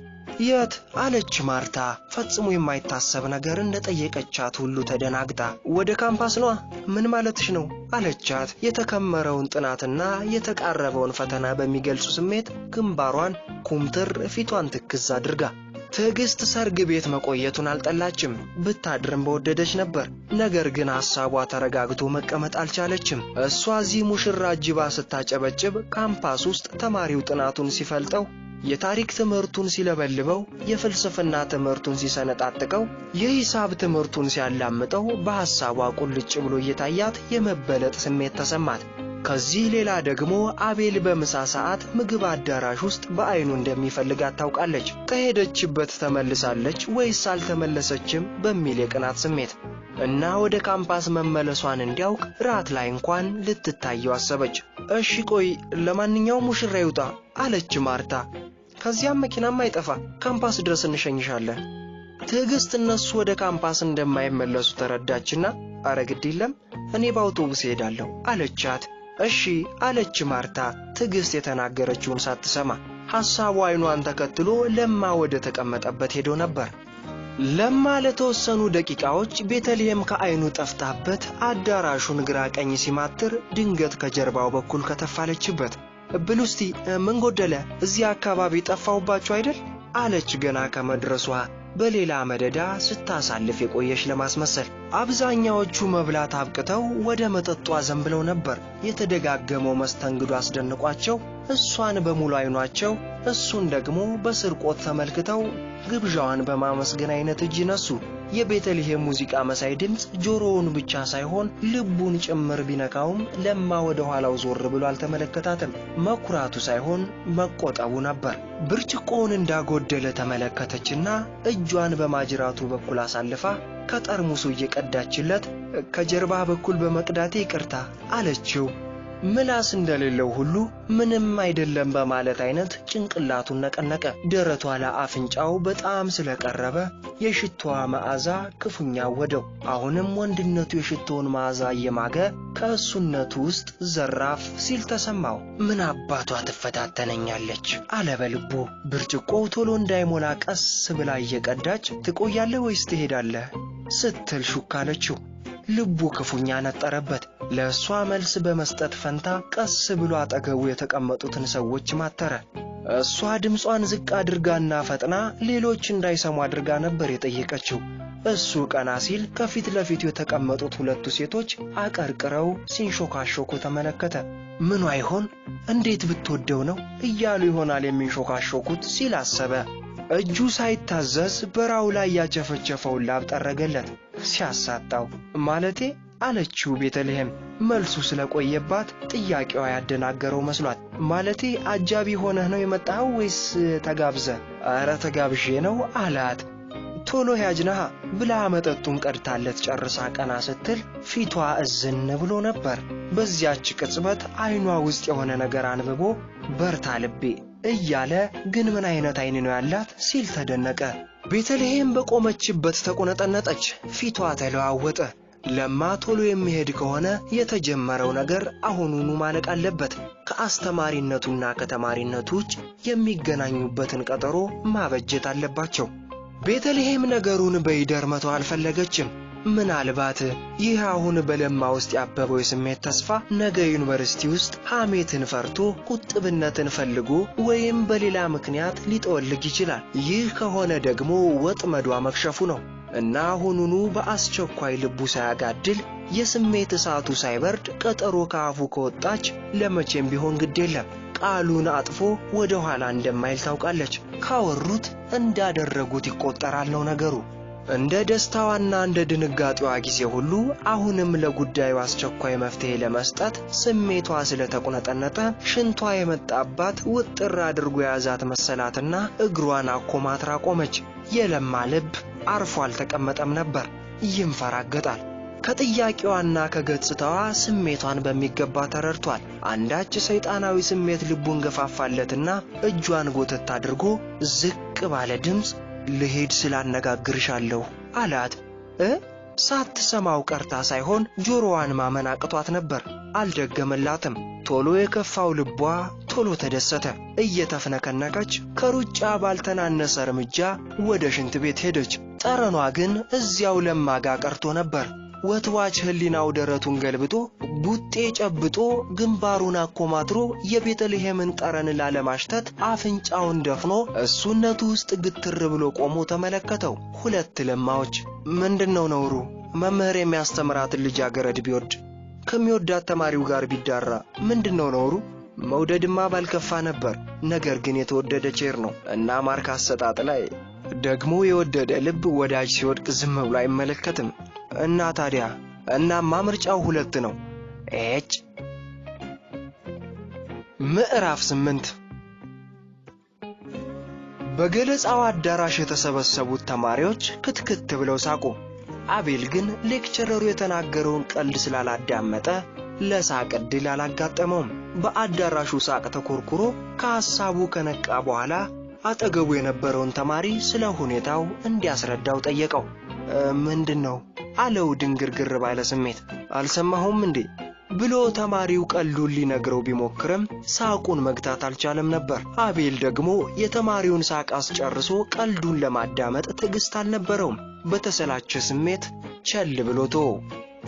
Speaker 1: የት አለች ማርታ ፈጽሞ የማይታሰብ ነገር እንደጠየቀቻት ሁሉ ተደናግጣ። ወደ ካምፓስ ነው። ምን ማለትሽ ነው አለቻት የተከመረውን ጥናትና የተቃረበውን ፈተና በሚገልጹ ስሜት ግንባሯን ኩምትር ፊቷን ትክዝ አድርጋ። ትዕግስት ሰርግ ቤት መቆየቱን አልጠላችም። ብታድርም በወደደች ነበር። ነገር ግን ሐሳቧ ተረጋግቶ መቀመጥ አልቻለችም። እሷ እዚህ ሙሽራ ጅባ ስታጨበጭብ ካምፓስ ውስጥ ተማሪው ጥናቱን ሲፈልጠው፣ የታሪክ ትምህርቱን ሲለበልበው፣ የፍልስፍና ትምህርቱን ሲሰነጣጥቀው፣ የሂሳብ ትምህርቱን ሲያላምጠው በሐሳቧ ቁልጭ ብሎ እየታያት የመበለጥ ስሜት ተሰማት። ከዚህ ሌላ ደግሞ አቤል በምሳ ሰዓት ምግብ አዳራሽ ውስጥ በአይኑ እንደሚፈልጋት ታውቃለች። ከሄደችበት ተመልሳለች ወይስ አልተመለሰችም በሚል የቅናት ስሜት እና ወደ ካምፓስ መመለሷን እንዲያውቅ ራት ላይ እንኳን ልትታየው አሰበች። እሺ ቆይ ለማንኛውም ሙሽራ ይውጣ አለች ማርታ። ከዚያም መኪናም አይጠፋ ካምፓስ ድረስ እንሸኝሻለን። ትዕግስት እነሱ ወደ ካምፓስ እንደማይመለሱ ተረዳችና አረ ግድ የለም እኔ በአውቶቡስ ሄዳለሁ አለቻት። እሺ አለች ማርታ ትዕግስት የተናገረችውን ሳትሰማ። ሐሳቡ አይኗን ተከትሎ ለማ ወደ ተቀመጠበት ሄዶ ነበር። ለማ ለተወሰኑ ደቂቃዎች ቤተልሔም ከአይኑ ጠፍታበት አዳራሹን ግራ ቀኝ ሲማትር ድንገት ከጀርባው በኩል ከተፋለችበት። ብሉስቲ ምን ጎደለ? እዚህ አካባቢ ጠፋውባችሁ አይደል አለች ገና ከመድረሷ በሌላ መደዳ ስታሳልፍ የቆየሽ ለማስመሰል። አብዛኛዎቹ መብላት አብቅተው ወደ መጠጧ ዘንብለው ነበር። የተደጋገመው መስተንግዶ አስደንቋቸው እሷን በሙሉ አይኗቸው እሱን ደግሞ በስርቆት ተመልክተው ግብዣዋን በማመስገን አይነት እጅ ነሱ። የቤተልሔም ሙዚቃ መሳይ ድምጽ ጆሮውን ብቻ ሳይሆን ልቡን ጭምር ቢነካውም ለማ ወደ ኋላው ዞር ብሎ አልተመለከታትም። መኩራቱ ሳይሆን መቆጠቡ ነበር። ብርጭቆውን እንዳጎደለ ተመለከተችና እጇን በማጅራቱ በኩል አሳልፋ ከጠርሙሱ እየቀዳችለት ከጀርባ በኩል በመቅዳቴ ይቅርታ አለችው። ምላስ እንደሌለው ሁሉ ምንም አይደለም በማለት አይነት ጭንቅላቱን ነቀነቀ። ደረቷ ለአፍንጫው በጣም ስለቀረበ የሽቶዋ መዓዛ ክፉኛ ወደው። አሁንም ወንድነቱ የሽቶውን መዓዛ እየማገ ከእሱነቱ ውስጥ ዘራፍ ሲል ተሰማው። ምን አባቷ ትፈታተነኛለች አለ በልቡ። ብርጭቆው ቶሎ እንዳይሞላ ቀስ ብላ እየቀዳች ትቆያለህ ወይስ ትሄዳለህ ስትል ሹካለችው። ልቡ ክፉኛ ነጠረበት። ለሷ መልስ በመስጠት ፈንታ ቀስ ብሎ አጠገቡ የተቀመጡትን ሰዎች ማተረ። እሷ ድምጿን ዝቅ አድርጋና ፈጥና ሌሎች እንዳይሰሙ አድርጋ ነበር የጠየቀችው። እሱ ቀና ሲል ከፊት ለፊቱ የተቀመጡት ሁለቱ ሴቶች አቀርቅረው ሲንሾካሾኩ ተመለከተ። ምኑ አይሆን እንዴት ብትወደው ነው እያሉ ይሆናል የሚንሾካሾኩት ሲል አሰበ። እጁ ሳይታዘዝ በራው ላይ ያጨፈጨፈው ላብ ጠረገለት። ሲያሳጣው ማለቴ አለችው ቤተልሔም መልሱ ስለቆየባት ጥያቄዋ ያደናገረው መስሏት። ማለቴ አጃቢ ሆነህ ነው የመጣው ወይስ ተጋብዘ? አረ ተጋብዤ ነው አላት። ቶሎ ያጅነሃ ብላ መጠጡን ቀድታለት ጨርሳ ቀና ስትል ፊቷ እዝን ብሎ ነበር። በዚያች ቅጽበት አይኗ ውስጥ የሆነ ነገር አንብቦ በርታ ልቤ እያለ ግን ምን አይነት አይን ነው ያላት ሲል ተደነቀ። ቤተልሔም በቆመችበት ተቆነጠነጠች። ፊቷ ተለዋወጠ። ለማ ቶሎ የሚሄድ ከሆነ የተጀመረው ነገር አሁኑኑ ማለቅ አለበት። ከአስተማሪነቱና ከተማሪነቱ ውጭ የሚገናኙበትን ቀጠሮ ማበጀት አለባቸው። ቤተልሔም ነገሩን በይደር መተው አልፈለገችም። ምናልባት ይህ አሁን በለማ ውስጥ ያበበው የስሜት ተስፋ ነገ ዩኒቨርሲቲ ውስጥ ሐሜትን ፈርቶ ቁጥብነትን ፈልጎ ወይም በሌላ ምክንያት ሊጠወልግ ይችላል። ይህ ከሆነ ደግሞ ወጥመዷ መክሸፉ ነው እና አሁኑኑ በአስቸኳይ ልቡ ሳያጋድል የስሜት እሳቱ ሳይበርድ ቀጠሮ ካፉ ከወጣች ለመቼም ቢሆን ግድ የለም ቃሉን አጥፎ ወደ ኋላ እንደማይል ታውቃለች። ካወሩት እንዳደረጉት ይቆጠራል ነው ነገሩ። እንደ ደስታዋና እንደ ድንጋጤዋ ጊዜ ሁሉ አሁንም ለጉዳዩ አስቸኳይ መፍትሄ ለመስጠት ስሜቷ ስለተቆነጠነጠ ሽንቷ የመጣባት ውጥር አድርጎ ያዛት መሰላትና እግሯን አኮማትራ ቆመች። የለማ ልብ አርፎ አልተቀመጠም ነበር፣ ይንፈራገጣል። ከጥያቄዋና ከገጽታዋ ስሜቷን በሚገባ ተረድቷል። አንዳች ሰይጣናዊ ስሜት ልቡን ገፋፋለትና እጇን ጎተት አድርጎ ዝቅ ባለ ድምጽ ልሄድ ስላነጋግርሻለሁ አላት። ሳትሰማው ቀርታ ሳይሆን ጆሮዋን ማመን አቅቷት ነበር። አልደገመላትም። ቶሎ የከፋው ልቧ ቶሎ ተደሰተ። እየተፍነከነከች ከሩጫ ባልተናነሰ እርምጃ ወደ ሽንት ቤት ሄደች። ጠረኗ ግን እዚያው ለማጋ ቀርቶ ነበር። ወትዋች ህሊናው ደረቱን ገልብጦ ቡጤ ጨብጦ ግንባሩን አኮማትሮ የቤተልሔምን ጠረን ላለማሽተት አፍንጫውን ደፍኖ እሱነቱ ውስጥ ግትር ብሎ ቆሞ ተመለከተው። ሁለት ለማዎች። ምንድነው ነውሩ? መምህር የሚያስተምራትን ልጃገረድ ቢወድ ከሚወዳት ተማሪው ጋር ቢዳራ ምንድነው ነውሩ? መውደድማ ባልከፋ ነበር። ነገር ግን የተወደደ ቼር ነው እና ማርክ አሰጣጥ ላይ ደግሞ የወደደ ልብ ወዳጅ ሲወድቅ ዝም ብሎ አይመለከትም። እና ታዲያ እናማ ምርጫው ሁለት ነው። ኤጭ ምዕራፍ 8 በገለጻው አዳራሽ የተሰበሰቡት ተማሪዎች ክትክት ብለው ሳቁ። አቤል ግን ሌክቸረሩ የተናገረውን ቀልድ ስላላዳመጠ ለሳቅ ዕድል አላጋጠመውም። በአዳራሹ ሳቅ ተኮርኩሮ ከሐሳቡ ከነቃ በኋላ አጠገቡ የነበረውን ተማሪ ስለ ሁኔታው እንዲያስረዳው ጠየቀው። ምንድነው አለው ድንግርግር ባለ ስሜት። አልሰማሁም እንዴ ብሎ ተማሪው ቀልዱን ሊነግረው ቢሞክርም ሳቁን መግታት አልቻለም ነበር። አቤል ደግሞ የተማሪውን ሳቅ አስጨርሶ ቀልዱን ለማዳመጥ ትዕግስት አልነበረውም። በተሰላቸ ስሜት ቸል ብሎቶ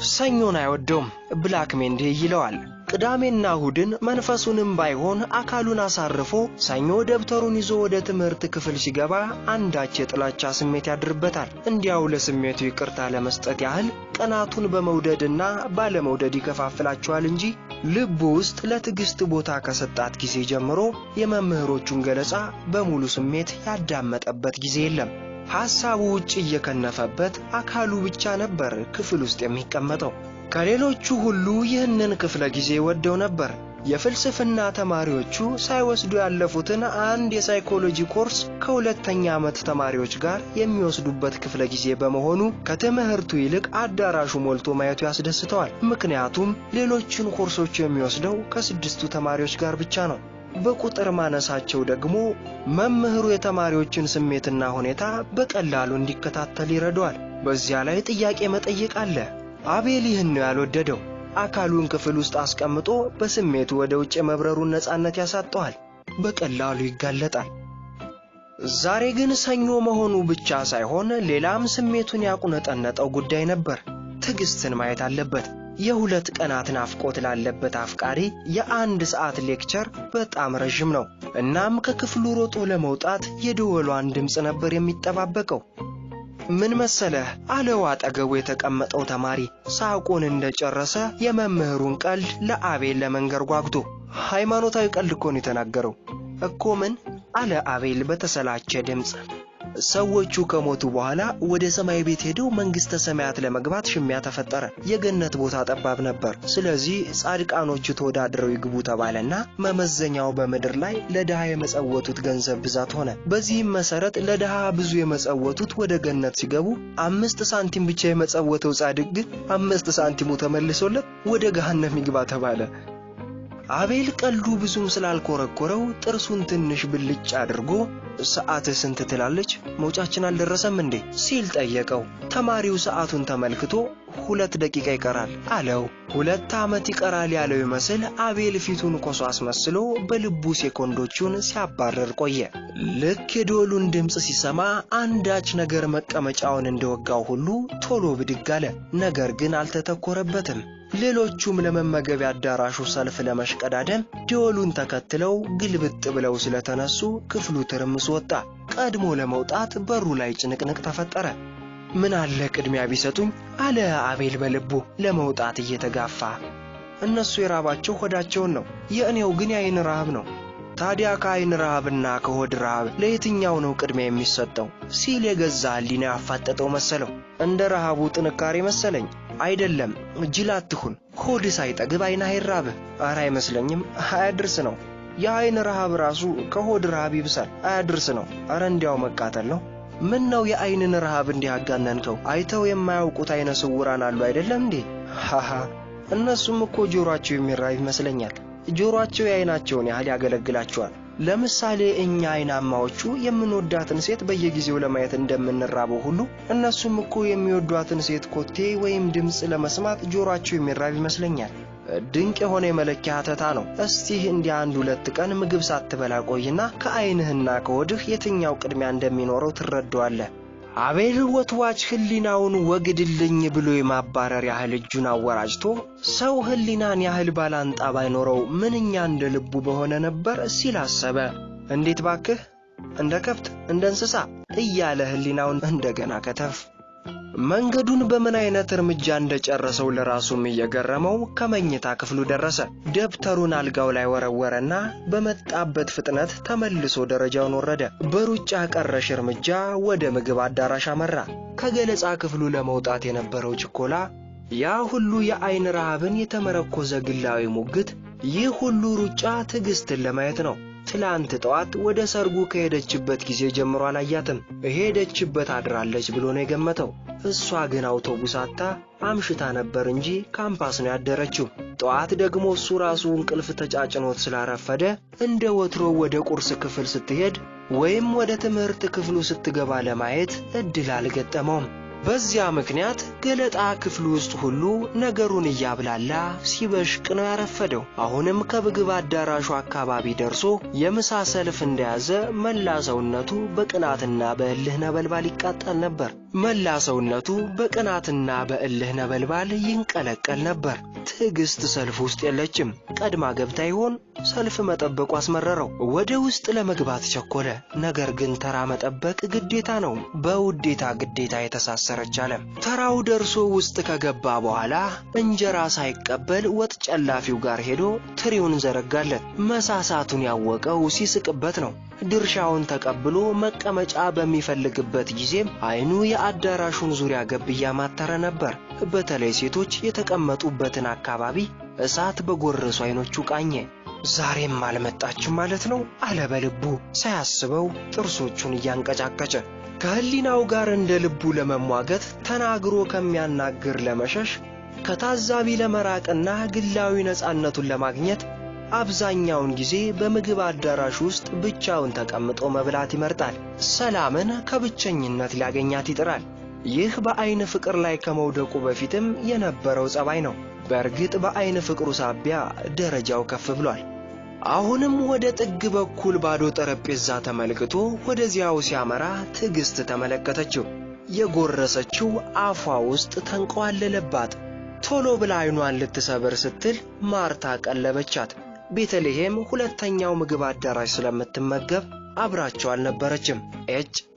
Speaker 1: ሰኞን አይወደውም ብላክ ሜንዴ ይለዋል። ቅዳሜና እሁድን መንፈሱንም ባይሆን አካሉን አሳርፎ ሰኞ ደብተሩን ይዞ ወደ ትምህርት ክፍል ሲገባ አንዳች የጥላቻ ስሜት ያድርበታል። እንዲያው ለስሜቱ ይቅርታ ለመስጠት ያህል ቀናቱን በመውደድና ባለመውደድ ይከፋፍላቸዋል እንጂ ልቡ ውስጥ ለትዕግስት ቦታ ከሰጣት ጊዜ ጀምሮ የመምህሮቹን ገለጻ በሙሉ ስሜት ያዳመጠበት ጊዜ የለም። ሐሳቡ ውጭ እየከነፈበት አካሉ ብቻ ነበር ክፍል ውስጥ የሚቀመጠው። ከሌሎቹ ሁሉ ይህንን ክፍለ ጊዜ ወደው ነበር። የፍልስፍና ተማሪዎቹ ሳይወስዱ ያለፉትን አንድ የሳይኮሎጂ ኮርስ ከሁለተኛ ዓመት ተማሪዎች ጋር የሚወስዱበት ክፍለ ጊዜ በመሆኑ ከትምህርቱ ይልቅ አዳራሹ ሞልቶ ማየቱ ያስደስተዋል። ምክንያቱም ሌሎችን ኮርሶች የሚወስደው ከስድስቱ ተማሪዎች ጋር ብቻ ነው። በቁጥር ማነሳቸው ደግሞ መምህሩ የተማሪዎችን ስሜትና ሁኔታ በቀላሉ እንዲከታተል ይረዳዋል። በዚያ ላይ ጥያቄ መጠየቅ አለ። አቤል ይህን ነው ያልወደደው። አካሉን ክፍል ውስጥ አስቀምጦ በስሜቱ ወደ ውጭ መብረሩን ነፃነት ያሳጠዋል። በቀላሉ ይጋለጣል። ዛሬ ግን ሰኞ መሆኑ ብቻ ሳይሆን ሌላም ስሜቱን ያቁነጠነጠው ጉዳይ ነበር። ትዕግስትን ማየት አለበት። የሁለት ቀናት ናፍቆት ላለበት አፍቃሪ የአንድ ሰዓት ሌክቸር በጣም ረጅም ነው። እናም ከክፍሉ ሮጦ ለመውጣት የደወሏን ድምጽ ነበር የሚጠባበቀው። ምን መሰለህ አለው አጠገቡ የተቀመጠው ተማሪ ሳቁን እንደጨረሰ የመምህሩን ቀልድ ለአቤል ለመንገር ጓጉቶ። ሃይማኖታዊ ቀልድ እኮ ነው የተናገረው። እኮ ምን አለ አቤል በተሰላቸ ድምጽ። ሰዎቹ ከሞቱ በኋላ ወደ ሰማይ ቤት ሄደው መንግስተ ሰማያት ለመግባት ሽሚያ ተፈጠረ። የገነት ቦታ ጠባብ ነበር። ስለዚህ ጻድቃኖቹ ተወዳድረው ይግቡ ተባለና መመዘኛው በመድር ላይ ለድሃ የመጸወቱት ገንዘብ ብዛት ሆነ። በዚህም መሰረት ለድሃ ብዙ የመጸወቱት ወደ ገነት ሲገቡ 5 ሳንቲም ብቻ የመጸወተው ጻድቅ ግን 5 ሳንቲሙ ተመልሶለት ወደ ገሃነም ይግባ ተባለ። አቤል ቀልዱ ብዙም ስላልኮረኮረው ጥርሱን ትንሽ ብልጭ አድርጎ ሰዓት ስንት ትላለች? መውጫችን አልደረሰም እንዴ ሲል ጠየቀው። ተማሪው ሰዓቱን ተመልክቶ 2 ደቂቃ ይቀራል አለው። 2 ዓመት ይቀራል ያለው ይመስል አቤል ፊቱን ኮሶ አስመስሎ በልቡ ሴኮንዶቹን ሲያባረር ቆየ። ልክ የደወሉን ድምጽ ሲሰማ አንዳች ነገር መቀመጫውን እንደወጋው ሁሉ ቶሎ ብድግ አለ። ነገር ግን አልተተኮረበትም። ሌሎቹም ለመመገቢያ አዳራሹ ሰልፍ ለመሽቀዳደም ደወሉን ተከትለው ግልብጥ ብለው ስለተነሱ ክፍሉ ትርምስ ወጣ። ቀድሞ ለመውጣት በሩ ላይ ጭንቅንቅ ተፈጠረ። ምን አለ ቅድሚያ ቢሰጡኝ አለ አቤል በልቡ ለመውጣት እየተጋፋ። እነሱ የራባቸው ሆዳቸውን ነው፣ የእኔው ግን የአይን ረሃብ ነው። ታዲያ ከአይን ረሃብና ከሆድ ረሃብ ለየትኛው ነው ቅድሚያ የሚሰጠው ሲል የገዛ ህሊና ያፋጠጠው መሰለው። እንደ ረሃቡ ጥንካሬ መሰለኝ። አይደለም ጅል አትሁን። ሆድ ሳይጠግብ አይን አይራብህ። ኧረ አይመስለኝም። አያድርስ ነው። የአይን ረሃብ ራሱ ከሆድ ረሃብ ይብሳል። አያድርስ ነው። ኧረ እንዲያው መቃተል ነው። ምን ነው የአይንን ረሃብ እንዲያጋነንከው? አይተው የማያውቁት አይነ ስውራን አሉ አይደለም እንዴ? ሃሃ እነሱም እኮ ጆሮአቸው የሚራብ ይመስለኛል። ጆሮአቸው የአይናቸውን ያህል ያገለግላቸዋል። ለምሳሌ እኛ አይናማዎቹ የምንወዳትን ሴት በየጊዜው ለማየት እንደምንራበው ሁሉ እነሱም እኮ የሚወዷትን ሴት ኮቴ ወይም ድምጽ ለመስማት ጆሮአቸው የሚራብ ይመስለኛል። ድንቅ የሆነ የመለኪያ ሐተታ ነው። እስቲ እንዲህ አንድ ሁለት ቀን ምግብ ሳትበላ ቆይና ከዓይንህና ከወድህ የትኛው ቅድሚያ እንደሚኖረው ትረዳዋለህ። አቤል ወትዋች ህሊናውን ወግድልኝ ብሎ የማባረር ያህል እጁን አወራጅቶ ሰው ህሊናን ያህል ባላንጣ ባይኖረው ምንኛ እንደ ልቡ በሆነ ነበር ሲል አሰበ። እንዴት ባክህ እንደ ከብት እንደ እንስሳ እያለ ህሊናውን እንደገና ከተፍ። መንገዱን በምን አይነት እርምጃ እንደጨረሰው ለራሱም እየገረመው ከመኝታ ክፍሉ ደረሰ። ደብተሩን አልጋው ላይ ወረወረና በመጣበት ፍጥነት ተመልሶ ደረጃውን ወረደ። በሩጫ ቀረሽ እርምጃ ወደ ምግብ አዳራሽ አመራ። ከገለጻ ክፍሉ ለመውጣት የነበረው ችኮላ፣ ያ ሁሉ የአይን ረሃብን የተመረኮዘ ግላዊ ሙግት፣ ይህ ሁሉ ሩጫ ትዕግስትን ለማየት ነው። ትላንት ጠዋት ወደ ሰርጉ ከሄደችበት ጊዜ ጀምሮ አላያትም። ሄደችበት አድራለች ብሎ ነው የገመተው። እሷ ግን አውቶቡስ አጣ አምሽታ ነበር እንጂ ካምፓስ ነው ያደረችው። ጠዋት ደግሞ እሱ ራሱ እንቅልፍ ተጫጭኖት ስላረፈደ እንደ ወትሮ ወደ ቁርስ ክፍል ስትሄድ ወይም ወደ ትምህርት ክፍሉ ስትገባ ለማየት እድል አልገጠመውም። በዚያ ምክንያት ገለጣ ክፍሉ ውስጥ ሁሉ ነገሩን እያብላላ ሲበሽቅ ነው ያረፈደው። አሁንም ከምግብ አዳራሹ አካባቢ ደርሶ የምሳ ሰልፍ እንደያዘ መላ ሰውነቱ በቅናትና በእልህ ነበልባል ይቃጠል ነበር። መላ ሰውነቱ በቅናትና በእልህ ነበልባል ይንቀለቀል ነበር። ትዕግስት ሰልፍ ውስጥ የለችም። ቀድማ ገብታ ይሆን? ሰልፍ መጠበቁ አስመረረው። ወደ ውስጥ ለመግባት ቸኮለ። ነገር ግን ተራ መጠበቅ ግዴታ ነው። በውዴታ ግዴታ የተሳሰረች ዓለም። ተራው ደርሶ ውስጥ ከገባ በኋላ እንጀራ ሳይቀበል ወጥ ጨላፊው ጋር ሄዶ ትሪውን ዘረጋለት። መሳሳቱን ያወቀው ሲስቅበት ነው። ድርሻውን ተቀብሎ መቀመጫ በሚፈልግበት ጊዜም አይኑ የአዳራሹን ዙሪያ ገብ ያማተረ ነበር። በተለይ ሴቶች የተቀመጡበትን አካባቢ እሳት በጎረሱ አይኖቹ ቃኘ። ዛሬም አልመጣችም ማለት ነው አለ በልቡ። ሳያስበው ጥርሶቹን እያንቀጫቀጨ ከህሊናው ጋር እንደ ልቡ ለመሟገት ተናግሮ ከሚያናግር ለመሸሽ ከታዛቢ ለመራቅና ግላዊ ነፃነቱን ለማግኘት አብዛኛውን ጊዜ በምግብ አዳራሽ ውስጥ ብቻውን ተቀምጦ መብላት ይመርጣል። ሰላምን ከብቸኝነት ሊያገኛት ይጥራል። ይህ በአይን ፍቅር ላይ ከመውደቁ በፊትም የነበረው ጸባይ ነው። በእርግጥ በአይን ፍቅሩ ሳቢያ ደረጃው ከፍ ብሏል። አሁንም ወደ ጥግ በኩል ባዶ ጠረጴዛ ተመልክቶ ወደዚያው ሲያመራ ትዕግስት ተመለከተችው። የጎረሰችው አፏ ውስጥ ተንቀዋለለባት። ቶሎ ብላ አይኗን ልትሰብር ስትል ማርታ ቀለበቻት። ቤተልሔም ሁለተኛው ምግብ አዳራሽ ስለምትመገብ አብራቸው አልነበረችም።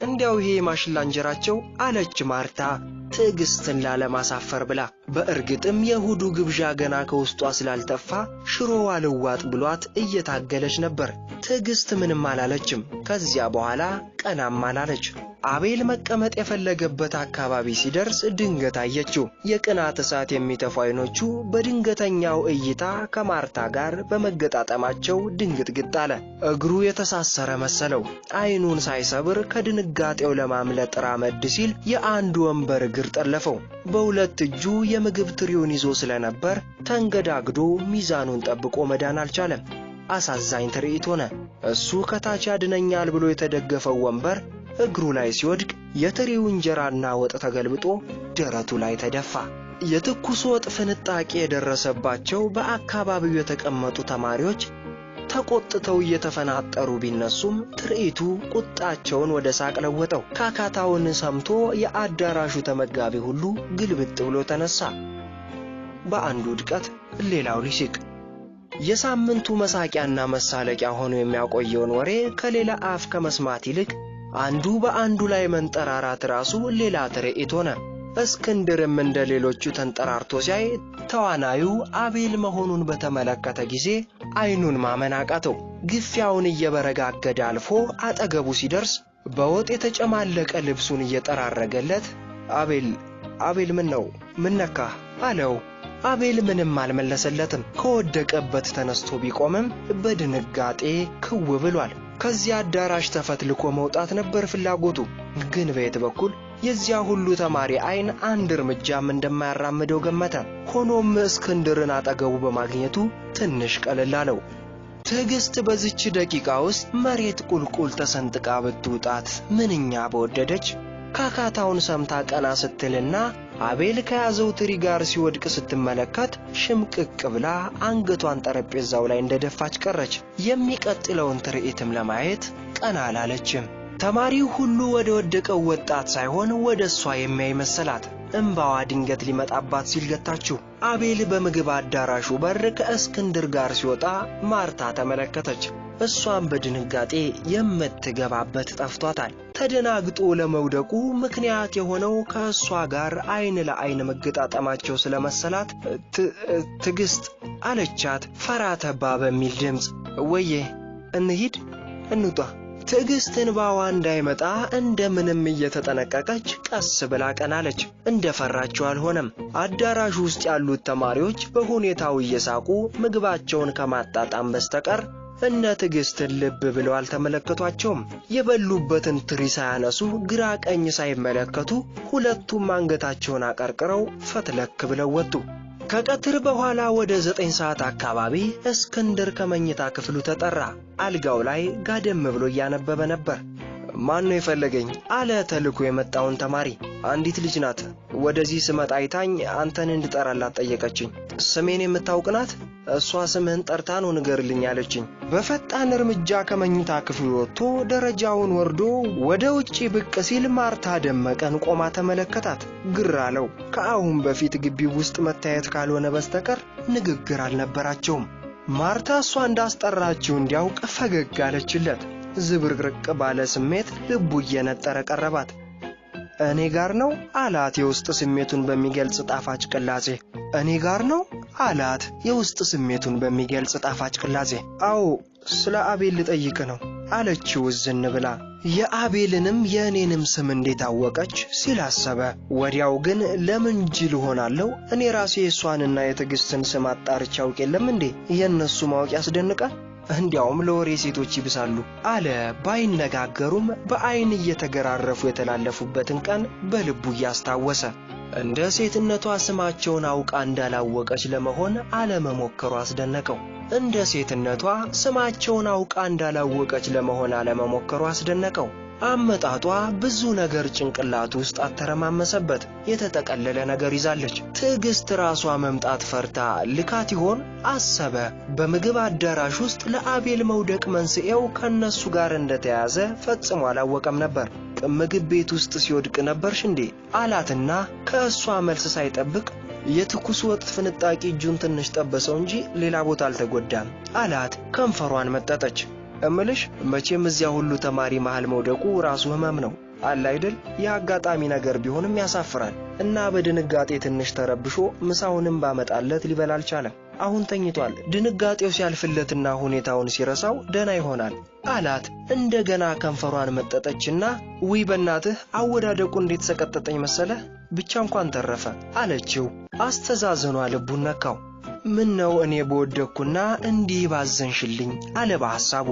Speaker 1: እንዲያው ይሄ ማሽላ እንጀራቸው አለች ማርታ ትዕግስትን ላለማሳፈር ብላ። በእርግጥም የሁዱ ግብዣ ገና ከውስጧ ስላልተፋ ሽሮዋ ልዋጥ ብሏት እየታገለች ነበር። ትዕግስት ምንም አላለችም። ከዚያ በኋላ ቀናም አላለች። አቤል መቀመጥ የፈለገበት አካባቢ ሲደርስ ድንገት አየችው። የቅናት እሳት የሚተፉ አይኖቹ በድንገተኛው እይታ ከማርታ ጋር በመገጣጠማቸው ድንግጥግጥ አለ። እግሩ የተሳሰረ መሰለው። አይኑን ሳይሰብር ከድንጋጤው ለማምለጥ ራመድ ሲል የአንድ ወንበር እግር ጠለፈው። በሁለት እጁ የምግብ ትሪውን ይዞ ስለነበር ተንገዳግዶ ሚዛኑን ጠብቆ መዳን አልቻለም። አሳዛኝ ትርኢት ሆነ። እሱ ከታች ያድነኛል ብሎ የተደገፈው ወንበር እግሩ ላይ ሲወድቅ የትሪው እንጀራና ወጥ ተገልብጦ ደረቱ ላይ ተደፋ። የትኩስ ወጥ ፍንጣቂ የደረሰባቸው በአካባቢው የተቀመጡ ተማሪዎች ተቆጥተው እየተፈናጠሩ ቢነሱም ትርኢቱ ቁጣቸውን ወደ ሳቅ ለወጠው። ካካታውን ሰምቶ የአዳራሹ ተመጋቢ ሁሉ ግልብጥ ብሎ ተነሳ። በአንዱ ድቀት ሌላው ሊስቅ። የሳምንቱ መሳቂያና መሳለቂያ ሆኖ የሚያቆየውን ወሬ ከሌላ አፍ ከመስማት ይልቅ አንዱ በአንዱ ላይ መንጠራራት ራሱ ሌላ ትርኢት ሆነ። እስክንድርም እንደ ሌሎቹ ተንጠራርቶ ሲያይ ተዋናዩ አቤል መሆኑን በተመለከተ ጊዜ አይኑን ማመን አቃተው። ግፊያውን እየበረጋገደ አልፎ አጠገቡ ሲደርስ በወጥ የተጨማለቀ ልብሱን እየጠራረገለት አቤል ምን ነው? ምን ነካ? አለው። አቤል ምንም አልመለሰለትም። ከወደቀበት ተነስቶ ቢቆምም በድንጋጤ ክው ብሏል። ከዚያ አዳራሽ ተፈትልኮ መውጣት ነበር ፍላጎቱ። ግን በየት በኩል? የዚያ ሁሉ ተማሪ አይን አንድ እርምጃም እንደማያራምደው ገመተ። ሆኖም እስክንድርን አጠገቡ በማግኘቱ ትንሽ ቀለል አለው። ትዕግስት በዚች ደቂቃ ውስጥ መሬት ቁልቁል ተሰንጥቃ ብትውጣት ምንኛ በወደደች። ካካታውን ሰምታ ቀና ስትልና አቤል ከያዘው ትሪ ጋር ሲወድቅ ስትመለከት ሽምቅቅ ብላ አንገቷን ጠረጴዛው ላይ እንደደፋች ቀረች። የሚቀጥለውን ትርኢትም ለማየት ቀና አላለችም። ተማሪው ሁሉ ወደ ወደቀው ወጣት ሳይሆን ወደ እሷ የሚያይ መሰላት። እንባዋ ድንገት ሊመጣባት ሲል ገታችው። አቤል በምግብ አዳራሹ በር ከእስክንድር ጋር ሲወጣ ማርታ ተመለከተች። እሷም በድንጋጤ የምትገባበት ጠፍቷታል። ተደናግጦ ለመውደቁ ምክንያት የሆነው ከእሷ ጋር አይን ለአይን መገጣጠማቸው ስለመሰላት ትግስት አለቻት ፈራ ተባ በሚል ድምፅ። ወዬ እንሂድ እንውጣ። ትግስት እንባዋ እንዳይመጣ እንደምንም እየተጠነቀቀች ቀስ ብላ ቀናለች። እንደፈራቸው አልሆነም። አዳራሹ ውስጥ ያሉት ተማሪዎች በሁኔታው እየሳቁ ምግባቸውን ከማጣጣም በስተቀር እነ ትግስትን ልብ ብለው አልተመለከቷቸውም። የበሉበትን ትሪ ሳያነሱ ግራ ቀኝ ሳይመለከቱ ሁለቱም አንገታቸውን አቀርቅረው ፈትለክ ብለው ወጡ። ከቀትር በኋላ ወደ 9 ሰዓት አካባቢ እስክንድር ከመኝታ ክፍሉ ተጠራ። አልጋው ላይ ጋደም ብሎ እያነበበ ነበር። ማን ነው የፈለገኝ? አለ ተልኮ የመጣውን ተማሪ። አንዲት ልጅ ናት። ወደዚህ ስመጣ አይታኝ አንተን እንድጠራላት ጠየቀችኝ። ስሜን የምታውቅ ናት? እሷ ስምህን ጠርታ ነው ንገርልኝ አለችኝ። በፈጣን እርምጃ ከመኝታ ክፍሉ ወጥቶ ደረጃውን ወርዶ ወደ ውጪ ብቅ ሲል ማርታ ደመቀን ቆማ ተመለከታት። ግራ አለው። ከአሁን በፊት ግቢው ውስጥ መታየት ካልሆነ በስተቀር ንግግር አልነበራቸውም። ማርታ እሷ እንዳስጠራችው እንዲያውቅ ፈገግ አለችለት። ዝብርቅርቅ ባለ ስሜት ልቡ እየነጠረ ቀረባት። እኔ ጋር ነው አላት የውስጥ ስሜቱን በሚገልጽ ጣፋጭ ቅላጼ። እኔ ጋር ነው አላት የውስጥ ስሜቱን በሚገልጽ ጣፋጭ ቅላጼ። አዎ ስለ አቤል ልጠይቅ ነው አለችው ዝን ብላ። የአቤልንም የእኔንም ስም እንዴት አወቀች ሲል አሰበ። ወዲያው ግን ለምን ጅል ሆናለሁ? እኔ ራሴ እሷንና የትግስትን ስም አጣርቼ አውቅ የለም እንዴ? የእነሱ ማወቅ ያስደንቃል። እንዲያውም ለወሬ ሴቶች ይብሳሉ አለ። ባይነጋገሩም በአይን እየተገራረፉ የተላለፉበትን ቀን በልቡ ያስታወሰ። እንደ ሴትነቷ ስማቸውን አውቃ እንዳላወቀች ለመሆን አለመሞከሩ አስደነቀው። እንደ ሴትነቷ ስማቸውን አውቃ እንዳላወቀች ለመሆን አለመሞከሩ አስደነቀው። አመጣጧ ብዙ ነገር ጭንቅላቱ ውስጥ አተረማመሰበት። የተጠቀለለ ነገር ይዛለች። ትዕግስት ራሷ መምጣት ፈርታ ልካት ይሆን አሰበ። በምግብ አዳራሽ ውስጥ ለአቤል መውደቅ መንስኤው ከነሱ ጋር እንደተያዘ ፈጽሞ አላወቀም ነበር። ምግብ ቤት ውስጥ ሲወድቅ ነበርሽ እንዴ አላትና ከእሷ መልስ ሳይጠብቅ የትኩስ ወጥ ፍንጣቂ እጁን ትንሽ ጠበሰው እንጂ ሌላ ቦታ አልተጎዳም አላት። ከንፈሯን መጠጠች። እምልሽ መቼም እዚያ ሁሉ ተማሪ መሃል መውደቁ ራሱ ህመም ነው አለ አይደል? የአጋጣሚ ነገር ቢሆንም ያሳፍራል። እና በድንጋጤ ትንሽ ተረብሾ ምሳውንም ባመጣለት ሊበላ አልቻለም። አሁን ተኝቷል። ድንጋጤው ሲያልፍለትና ሁኔታውን ሲረሳው ደና ይሆናል አላት። እንደገና ከንፈሯን መጠጠችና ውይ በእናትህ አወዳደቁ እንዴት ሰቀጠጠኝ መሰለ፣ ብቻ እንኳን ተረፈ አለችው። አስተዛዘኗ ልቡን ነካው። ምን ነው እኔ በወደኩና እንዲህ ባዘንሽልኝ አለ በሐሳቡ።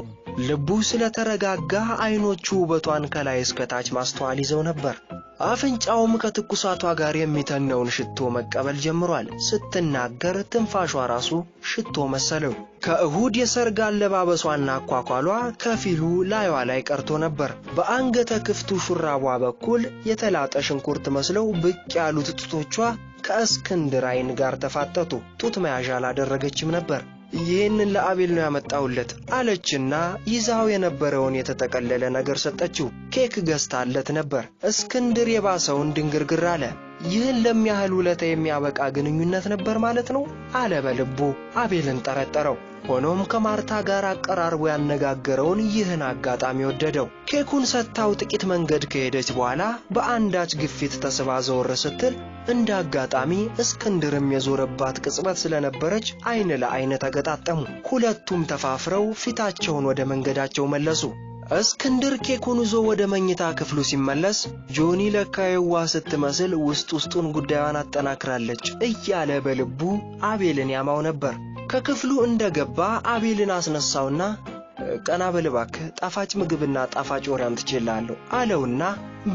Speaker 1: ልቡ ስለተረጋጋ አይኖቹ ውበቷን ከላይ እስከ ታች ማስተዋል ይዘው ነበር። አፍንጫውም ከትኩሳቷ ጋር የሚተነውን ሽቶ መቀበል ጀምሯል። ስትናገር ትንፋሿ ራሱ ሽቶ መሰለው። ከእሁድ የሰርግ አለባበሷና አኳኳሏ ከፊሉ ላይዋ ላይ ቀርቶ ነበር። በአንገተ ክፍቱ ሹራቧ በኩል የተላጠ ሽንኩርት መስለው ብቅ ያሉት ጡቶቿ ከእስክንድር አይን ጋር ተፋጠጡ። ጡት መያዣ አላደረገችም ነበር። ይህንን ለአቤል ነው ያመጣውለት አለችና ይዛው የነበረውን የተጠቀለለ ነገር ሰጠችው። ኬክ ገዝታለት ነበር። እስክንድር የባሰውን ድንግርግር አለ። ይህን ለሚያህል ውለታ የሚያበቃ ግንኙነት ነበር ማለት ነው አለ በልቡ። አቤልን ጠረጠረው። ሆኖም ከማርታ ጋር አቀራርቦ ያነጋገረውን ይህን አጋጣሚ ወደደው። ኬኩን ሰጥታው ጥቂት መንገድ ከሄደች በኋላ በአንዳች ግፊት ተስባ ዘወር ስትል እንደ አጋጣሚ እስክንድርም የዞረባት ቅጽበት ስለነበረች አይን ለአይን ተገጣጠሙ። ሁለቱም ተፋፍረው ፊታቸውን ወደ መንገዳቸው መለሱ። እስክንድር ኬኩን ይዞ ወደ መኝታ ክፍሉ ሲመለስ ጆኒ ለካየዋ ስትመስል ውስጡን ጉዳዩን አጠናክራለች እያለ በልቡ አቤልን ያማው ነበር። ከክፍሉ እንደገባ አቤልን አስነሳውና ቀና በልባክ ጣፋጭ ምግብና ጣፋጭ ወሬ አምጥቼልሃለሁ አለውና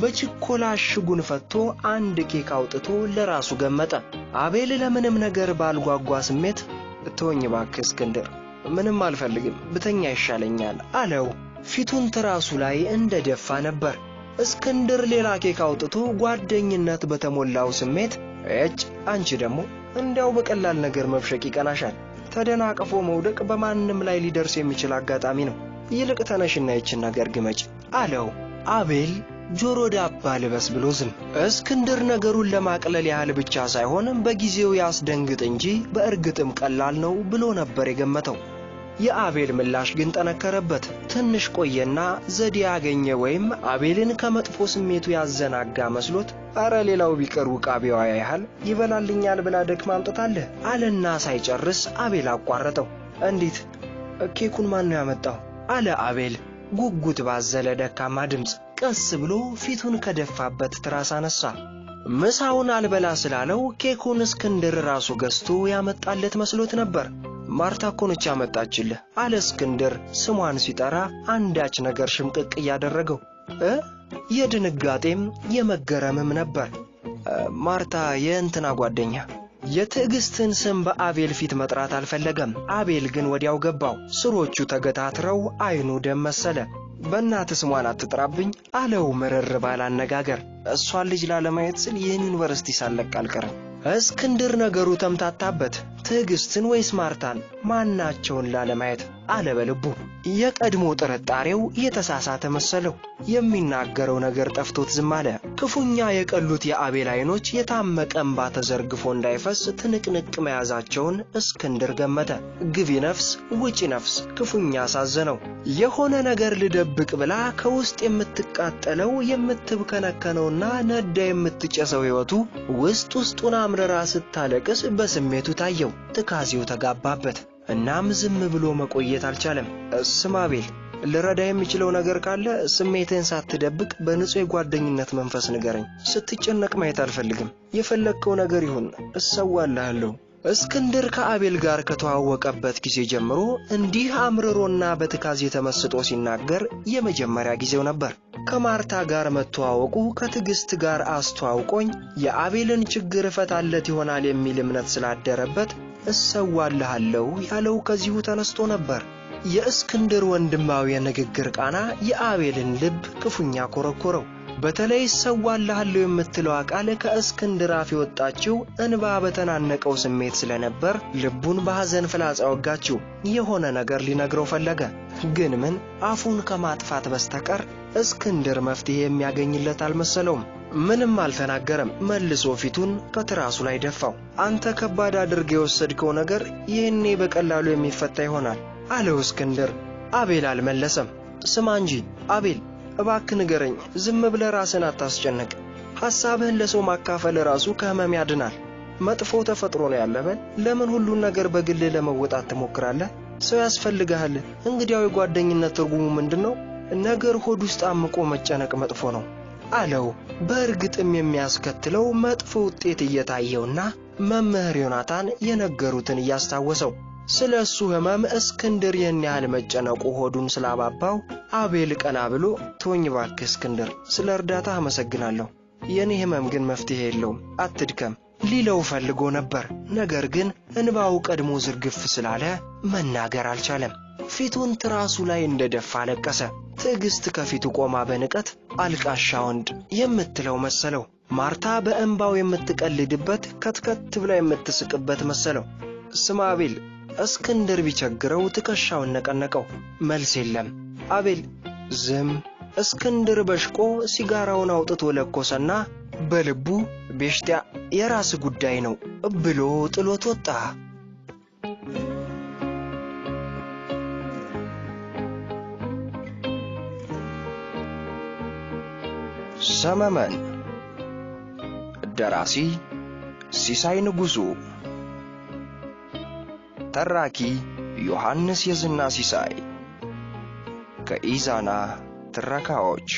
Speaker 1: በችኮላ ሽጉን ፈቶ አንድ ኬክ አውጥቶ ለራሱ ገመጠ። አቤል ለምንም ነገር ባልጓጓ ስሜት ተወኝ እባክህ እስክንድር፣ ምንም አልፈልግም፣ ብተኛ ይሻለኛል አለው። ፊቱን ትራሱ ላይ እንደደፋ ነበር። እስክንድር ሌላ ኬክ አውጥቶ ጓደኝነት በተሞላው ስሜት አንቺ ደግሞ እንዲያው በቀላል ነገር መብሸቅ ይቀናሻል። ተደናቅፎ መውደቅ በማንም ላይ ሊደርስ የሚችል አጋጣሚ ነው። ይልቅ ተነሽና ይችን ነገር ግመጭ አለው። አቤል ጆሮ ዳባ ልበስ ብሎ ዝም። እስክንድር ነገሩን ለማቅለል ያህል ብቻ ሳይሆን በጊዜው ያስደንግጥ እንጂ በእርግጥም ቀላል ነው ብሎ ነበር የገመተው። የአቤል ምላሽ ግን ጠነከረበት። ትንሽ ቆየና ዘዴ ያገኘ ወይም አቤልን ከመጥፎ ስሜቱ ያዘናጋ መስሎት አረ ሌላው ቢቀር ውቃቢዋ ያህል ይበላልኛል ብላ ደክማ አምጥታለህ አለና ሳይጨርስ አቤል አቋረጠው። እንዴት ኬኩን ማን ነው ያመጣው አለ አቤል ጉጉት ባዘለ ደካማ ድምጽ። ቀስ ብሎ ፊቱን ከደፋበት ትራስ አነሳ። ምሳውን አልበላ ስላለው ኬኩን እስክንድር ራሱ ገዝቶ ያመጣለት መስሎት ነበር። ማርታ እኮ ነች ያመጣችልህ አለ እስክንድር ስሟን ሲጠራ አንዳች ነገር ሽምቅቅ ያደረገው። የድንጋጤም የመገረምም ነበር። ማርታ የእንትና ጓደኛ። የትዕግስትን ስም በአቤል ፊት መጥራት አልፈለገም። አቤል ግን ወዲያው ገባው። ስሮቹ ተገታትረው አይኑ ደም መሰለ። በእናት ስሟን አትጥራብኝ አለው ምርር ባለ አነጋገር። እሷን ልጅ ላለማየት ስል ይህን ዩኒቨርሲቲ ሳለቅ አልቀርም። እስክንድር ነገሩ ተምታታበት። ትዕግስትን ወይስ ማርታን ማናቸውን ላለማየት አለ በልቡ። የቀድሞ ጥርጣሬው የተሳሳተ መሰለው። የሚናገረው ነገር ጠፍቶት ዝም አለ። ክፉኛ የቀሉት የአቤል አይኖች የታመቀ እንባ ተዘርግፎ እንዳይፈስ ትንቅንቅ መያዛቸውን እስክንድር ገመተ። ግቢ ነፍስ ውጪ ነፍስ ክፉኛ ሳዘነው። የሆነ ነገር ልደብቅ ብላ ከውስጥ የምትቃጠለው የምትብከነከነውና ነዳ የምትጨሰው ህይወቱ ውስጡን አምረራ ስታለቅስ በስሜቱ ታየው። ትካዜው ተጋባበት። እናም ዝም ብሎ መቆየት አልቻለም። ስማ አቤል፣ ልረዳ የሚችለው ነገር ካለ ስሜትን ሳትደብቅ በንጹህ የጓደኝነት መንፈስ ንገረኝ። ስትጨነቅ ማየት አልፈልግም። የፈለከው ነገር ይሁን እሰዋልሃለሁ። እስክንድር ከአቤል ጋር ከተዋወቀበት ጊዜ ጀምሮ እንዲህ አምርሮና በትካዜ ተመስጦ ሲናገር የመጀመሪያ ጊዜው ነበር። ከማርታ ጋር መተዋወቁ ከትዕግስት ጋር አስተዋውቆኝ የአቤልን ችግር ፈታለት ይሆናል የሚል እምነት ስላደረበት እሰዋልሃለሁ ያለው ከዚሁ ተነስቶ ነበር። የእስክንድር ወንድማዊ የንግግር ቃና የአቤልን ልብ ክፉኛ ኮረኮረው። በተለይ እሰዋልሃለሁ የምትለው ቃል ከእስክንድር አፍ የወጣችው እንባ በተናነቀው ስሜት ስለነበር ልቡን በሐዘን ፍላጻ ወጋችው። የሆነ ነገር ሊነግረው ፈለገ። ግን ምን አፉን ከማጥፋት በስተቀር እስክንድር መፍትሄ የሚያገኝለት አልመሰለውም። ምንም አልተናገረም። መልሶ ፊቱን ከትራሱ ላይ ደፋው። አንተ ከባድ አድርገህ የወሰድከው ነገር ይህኔ በቀላሉ የሚፈታ ይሆናል አለው እስክንድር። አቤል አልመለሰም። ስማ እንጂ አቤል እባክህ ንገረኝ። ዝም ብለህ ራስን አታስጨንቅ። ሐሳብህን ለሰው ማካፈል ራሱ ከህመም ያድናል። መጥፎ ተፈጥሮ ነው ያለበል። ለምን ሁሉን ነገር በግል ለመወጣት ትሞክራለህ? ሰው ያስፈልጋል። እንግዲያው የጓደኝነት ትርጉሙ ምንድነው? ነገር ሆድ ውስጥ አምቆ መጨነቅ መጥፎ ነው አለው። በእርግጥም የሚያስከትለው መጥፎ ውጤት እየታየውና መምህር ዮናታን የነገሩትን እያስታወሰው ስለሱ ህመም እስክንድር ያህል መጨነቁ ሆዱን ስላባባው አቤል ቀና ብሎ ተወኝ እባክህ እስክንድር፣ ስለ እርዳታ አመሰግናለሁ። የኔ ህመም ግን መፍትሄ የለውም፣ አትድከም ሊለው ፈልጎ ነበር። ነገር ግን እንባው ቀድሞ ዝርግፍ ስላለ መናገር አልቻለም። ፊቱን ትራሱ ላይ እንደደፋ ለቀሰ። ትዕግስት ከፊቱ ቆማ በንቀት አልቃሻ ወንድ የምትለው መሰለው። ማርታ በእንባው የምትቀልድበት ከትከት ብላ የምትስቅበት መሰለው። ስማ አቤል፣ እስክንድር ቢቸግረው ትከሻውን ነቀነቀው። መልስ የለም። አቤል ዝም። እስክንድር በሽቆ ሲጋራውን አውጥቶ ለኮሰና በልቡ ቤሽቲያ የራስ ጉዳይ ነው ብሎ ጥሎት ወጣ። ሰመመን ደራሲ ሲሳይ ንጉሱ፣ ተራኪ ዮሐንስ የዝና ሲሳይ፣ ከኢዛና ትረካዎች